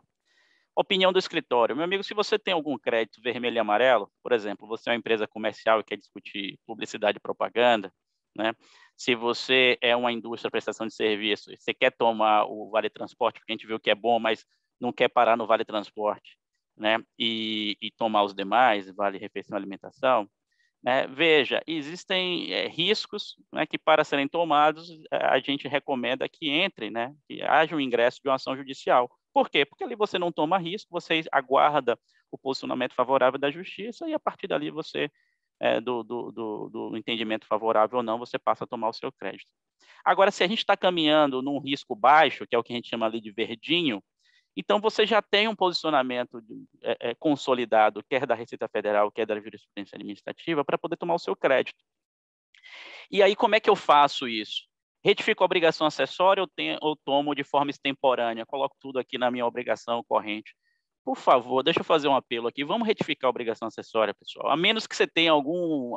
Opinião do escritório. Meu amigo, se você tem algum crédito vermelho e amarelo, por exemplo, você é uma empresa comercial e quer discutir publicidade e propaganda, né? Se você é uma indústria de prestação de serviço, você quer tomar o Vale Transporte, porque a gente viu que é bom, mas não quer parar no Vale Transporte, né? E tomar os demais, Vale Refeição e Alimentação, né? Veja, existem riscos, né, que para serem tomados, a gente recomenda que entre, né, que haja o ingresso de uma ação judicial. Por quê? Porque ali você não toma risco, você aguarda o posicionamento favorável da justiça e a partir dali você, do entendimento favorável ou não, você passa a tomar o seu crédito. Agora, se a gente está caminhando num risco baixo, que é o que a gente chama ali de verdinho, então você já tem um posicionamento consolidado, quer da Receita Federal, quer da jurisprudência administrativa, para poder tomar o seu crédito. E aí, como é que eu faço isso? Retifico a obrigação acessória ou tomo de forma extemporânea? Coloco tudo aqui na minha obrigação corrente. Por favor, deixa eu fazer um apelo aqui. Vamos retificar a obrigação acessória, pessoal. A menos que você tenha algo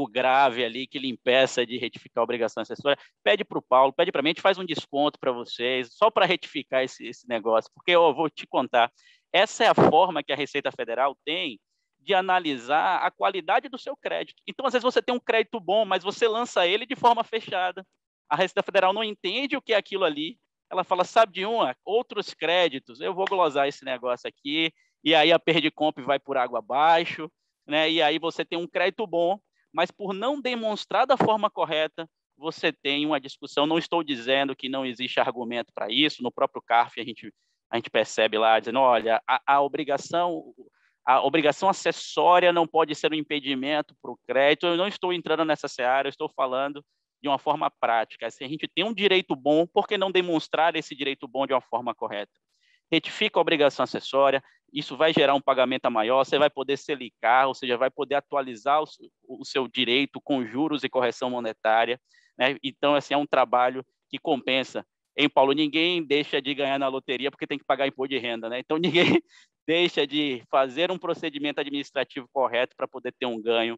grave ali que lhe impeça de retificar a obrigação acessória, pede para o Paulo, pede para mim, a gente faz um desconto para vocês, só para retificar esse negócio. Porque eu vou te contar, essa é a forma que a Receita Federal tem de analisar a qualidade do seu crédito. Então, às vezes, você tem um crédito bom, mas você lança ele de forma fechada. A Receita Federal não entende o que é aquilo ali. Ela fala, sabe de outros créditos, eu vou glosar esse negócio aqui, e aí a Perdicomp vai por água abaixo, né? E aí você tem um crédito bom, mas por não demonstrar da forma correta, você tem uma discussão. Não estou dizendo que não existe argumento para isso, no próprio CARF a gente percebe lá, dizendo, olha, a obrigação acessória não pode ser um impedimento para o crédito. Eu não estou entrando nessa seara, eu estou falando de uma forma prática. Se a gente tem um direito bom, por que não demonstrar esse direito bom de uma forma correta? Retifica a obrigação acessória, isso vai gerar um pagamento maior, você vai poder selicar, ou seja, vai poder atualizar o seu direito com juros e correção monetária, né? Então, assim, é um trabalho que compensa. Hein, Paulo? Ninguém deixa de ganhar na loteria porque tem que pagar imposto de renda, né? Então, ninguém deixa de fazer um procedimento administrativo correto para poder ter um ganho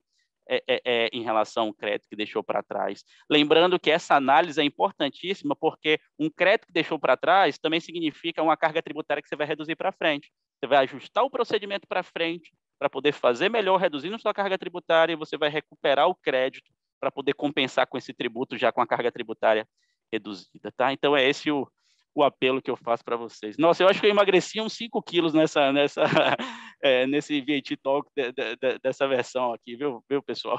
em relação ao crédito que deixou para trás. Lembrando que essa análise é importantíssima, porque um crédito que deixou para trás também significa uma carga tributária que você vai reduzir para frente. Você vai ajustar o procedimento para frente para poder fazer melhor, reduzindo sua carga tributária, e você vai recuperar o crédito para poder compensar com esse tributo já com a carga tributária reduzida, tá? Então, é esse o apelo que eu faço para vocês. Nossa, eu acho que eu emagreci uns 5 quilos nesse VAT Talk dessa versão aqui, viu, pessoal?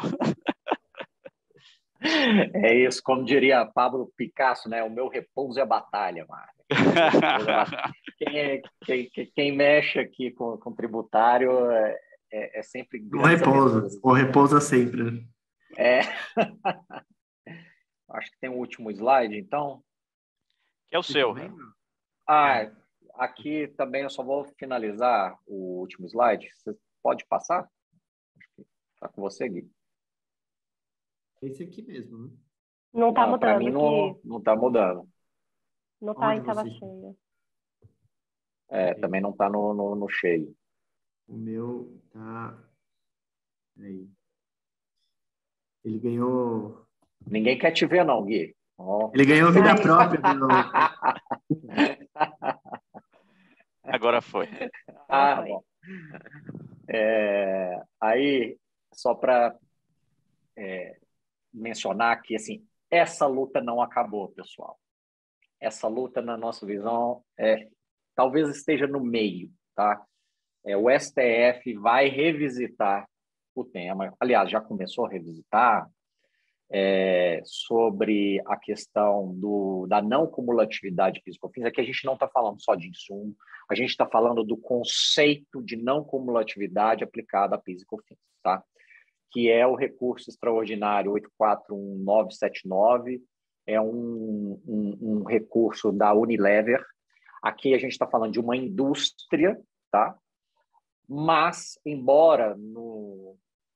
É isso, como diria Pablo Picasso, né? O meu repouso é batalha, Mário. Quem mexe aqui com tributário é sempre Não grandes repousa, aventuras. ou repousa sempre, né? É. Acho que tem o último slide, então. Que é o seu. Aqui também eu só vou finalizar o último slide. Você pode passar? Está com você, Gui. Esse aqui mesmo, né? Não está mudando. Para mim não está mudando. Não está em tela cheia. Também não está no cheio. O meu tá... Aí. Ele ganhou... Ninguém quer te ver, não, Gui. Oh. Ele ganhou vida própria. Agora foi. Bom. Aí, só para mencionar que, assim, essa luta não acabou, pessoal. Essa luta, na nossa visão, talvez esteja no meio, tá? O STF vai revisitar o tema. Aliás, já começou a revisitar sobre a questão da não cumulatividade PIS/COFINS. Aqui a gente não está falando só de insumo, a gente está falando do conceito de não cumulatividade aplicada a PIS/COFINS, tá? Que é o recurso extraordinário 841979, é um recurso da Unilever. Aqui a gente está falando de uma indústria, tá? Mas, embora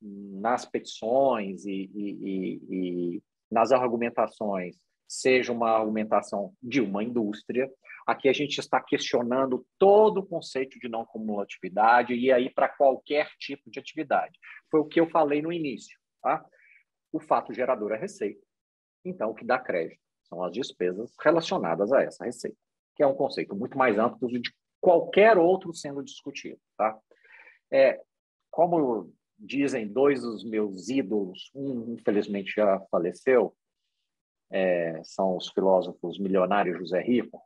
nas petições e nas argumentações seja uma argumentação de uma indústria, aqui a gente está questionando todo o conceito de não cumulatividade e aí para qualquer tipo de atividade. Foi o que eu falei no início, tá? O fato gerador é receita. Então, o que dá crédito são as despesas relacionadas a essa receita, que é um conceito muito mais amplo de qualquer outro sendo discutido, tá? Como dizem dois dos meus ídolos, um infelizmente já faleceu, são os filósofos milionários José Rico,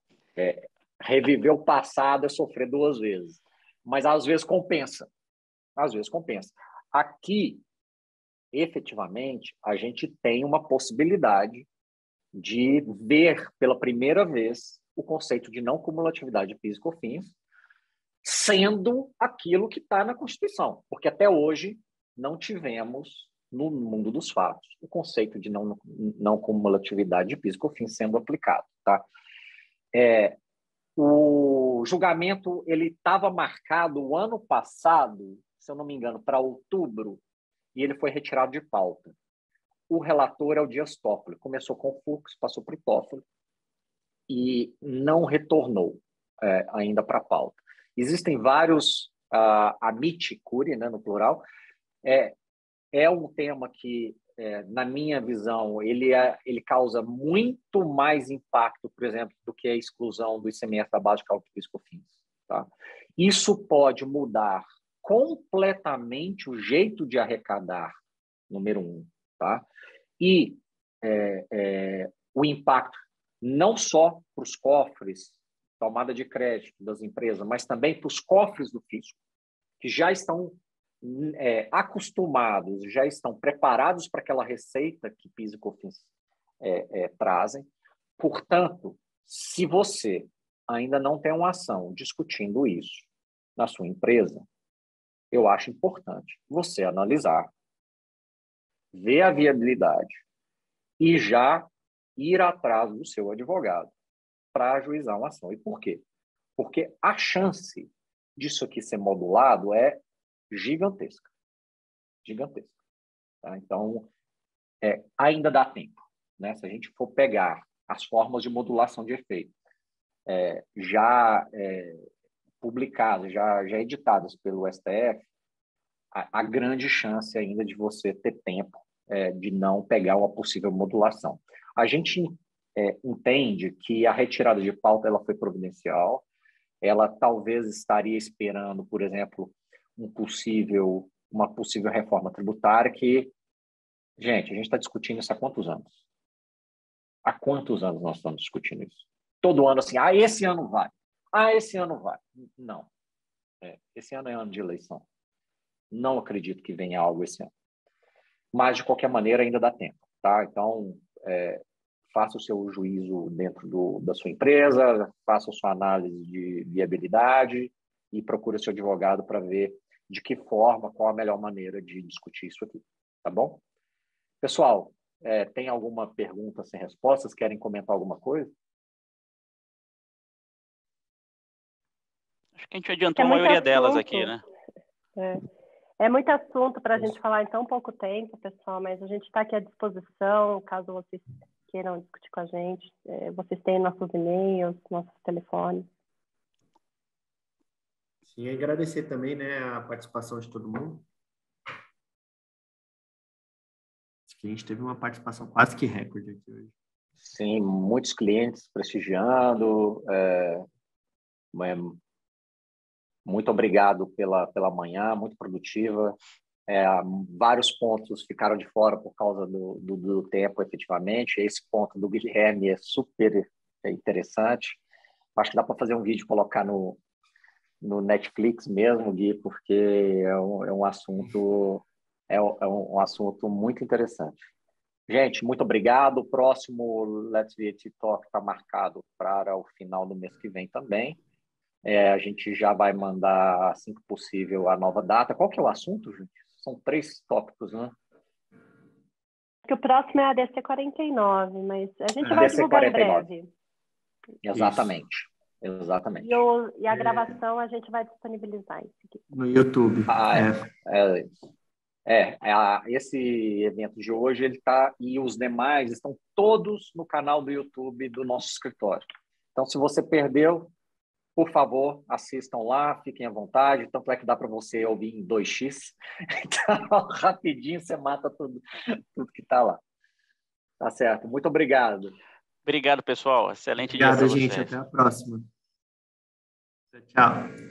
reviver o passado é sofrer 2 vezes, mas às vezes compensa. Às vezes compensa. Aqui, efetivamente, a gente tem uma possibilidade de ver pela primeira vez o conceito de não cumulatividade de PIS/COFINS sendo aquilo que está na Constituição, porque até hoje não tivemos, no mundo dos fatos, o conceito de não cumulatividade de PIS/COFINS sendo aplicado. Tá? O julgamento ele estava marcado o ano passado, se eu não me engano, para outubro, e ele foi retirado de pauta. O relator é o Dias Toffoli. Começou com o Fux, passou para o Toffoli e não retornou ainda para a pauta. Existem vários amici curiae, né, no plural. É um tema que, na minha visão, ele causa muito mais impacto, por exemplo, do que a exclusão do ICMS da base de cálculo PIS/COFINS. Tá? Isso pode mudar completamente o jeito de arrecadar, número 1. Tá? E o impacto não só para os cofres, tomada de crédito das empresas, mas também para os cofres do fisco, que já estão acostumados, já estão preparados para aquela receita que PIS e COFINS trazem. Portanto, se você ainda não tem uma ação discutindo isso na sua empresa, eu acho importante você analisar, ver a viabilidade e já ir atrás do seu advogado para ajuizar uma ação. E por quê? Porque a chance disso aqui ser modulado é gigantesca. Gigantesca. Tá? Então, ainda dá tempo. Né? Se a gente for pegar as formas de modulação de efeito já publicadas, já editadas pelo STF, a grande chance ainda de você ter tempo de não pegar uma possível modulação. A gente entende que a retirada de pauta ela foi providencial, ela talvez estaria esperando, por exemplo, uma possível reforma tributária que, gente, a gente está discutindo isso há quantos anos? Há quantos anos nós estamos discutindo isso? Todo ano assim, esse ano vai. Esse ano vai. Não. Esse ano é ano de eleição. Não acredito que venha algo esse ano. Mas, de qualquer maneira, ainda dá tempo, tá? Então, faça o seu juízo dentro da sua empresa, faça a sua análise de viabilidade e procure o seu advogado para ver de que forma, qual a melhor maneira de discutir isso aqui, tá bom? Pessoal, tem alguma pergunta sem respostas? Querem comentar alguma coisa? Acho que a gente adiantou a maioria delas aqui, né? É muito assunto para a gente falar em tão pouco tempo, pessoal, mas a gente está aqui à disposição, caso vocês queiram discutir com a gente. Vocês têm nossos e-mails, nossos telefones. Sim, e agradecer também, né, a participação de todo mundo. Acho que a gente teve uma participação quase que recorde aqui hoje. Sim, muitos clientes prestigiando. Muito obrigado pela manhã, muito produtiva. Vários pontos ficaram de fora por causa do tempo, efetivamente. Esse ponto do Guilherme é super interessante. Acho que dá para fazer um vídeo e colocar no Netflix mesmo, Gui, porque é um assunto muito interessante. Gente, muito obrigado. O próximo Let's VT Talk está marcado para o final do mês que vem também. A gente já vai mandar, assim que possível, a nova data. Qual que é o assunto, gente? São 3 tópicos, né? Que o próximo é a DC 49, mas a gente vai divulgar 49. Em breve. Exatamente. Exatamente. E a gravação a gente vai disponibilizar isso aqui. No YouTube. Esse evento de hoje, ele tá, e os demais estão todos no canal do YouTube do nosso escritório. Então, se você perdeu, por favor, assistam lá, fiquem à vontade. Tanto é que dá para você ouvir em 2x. Então, rapidinho você mata tudo que está lá. Tá certo. Muito obrigado. Obrigado, pessoal. Excelente dia para vocês. Obrigado, gente. Até a próxima. Tchau.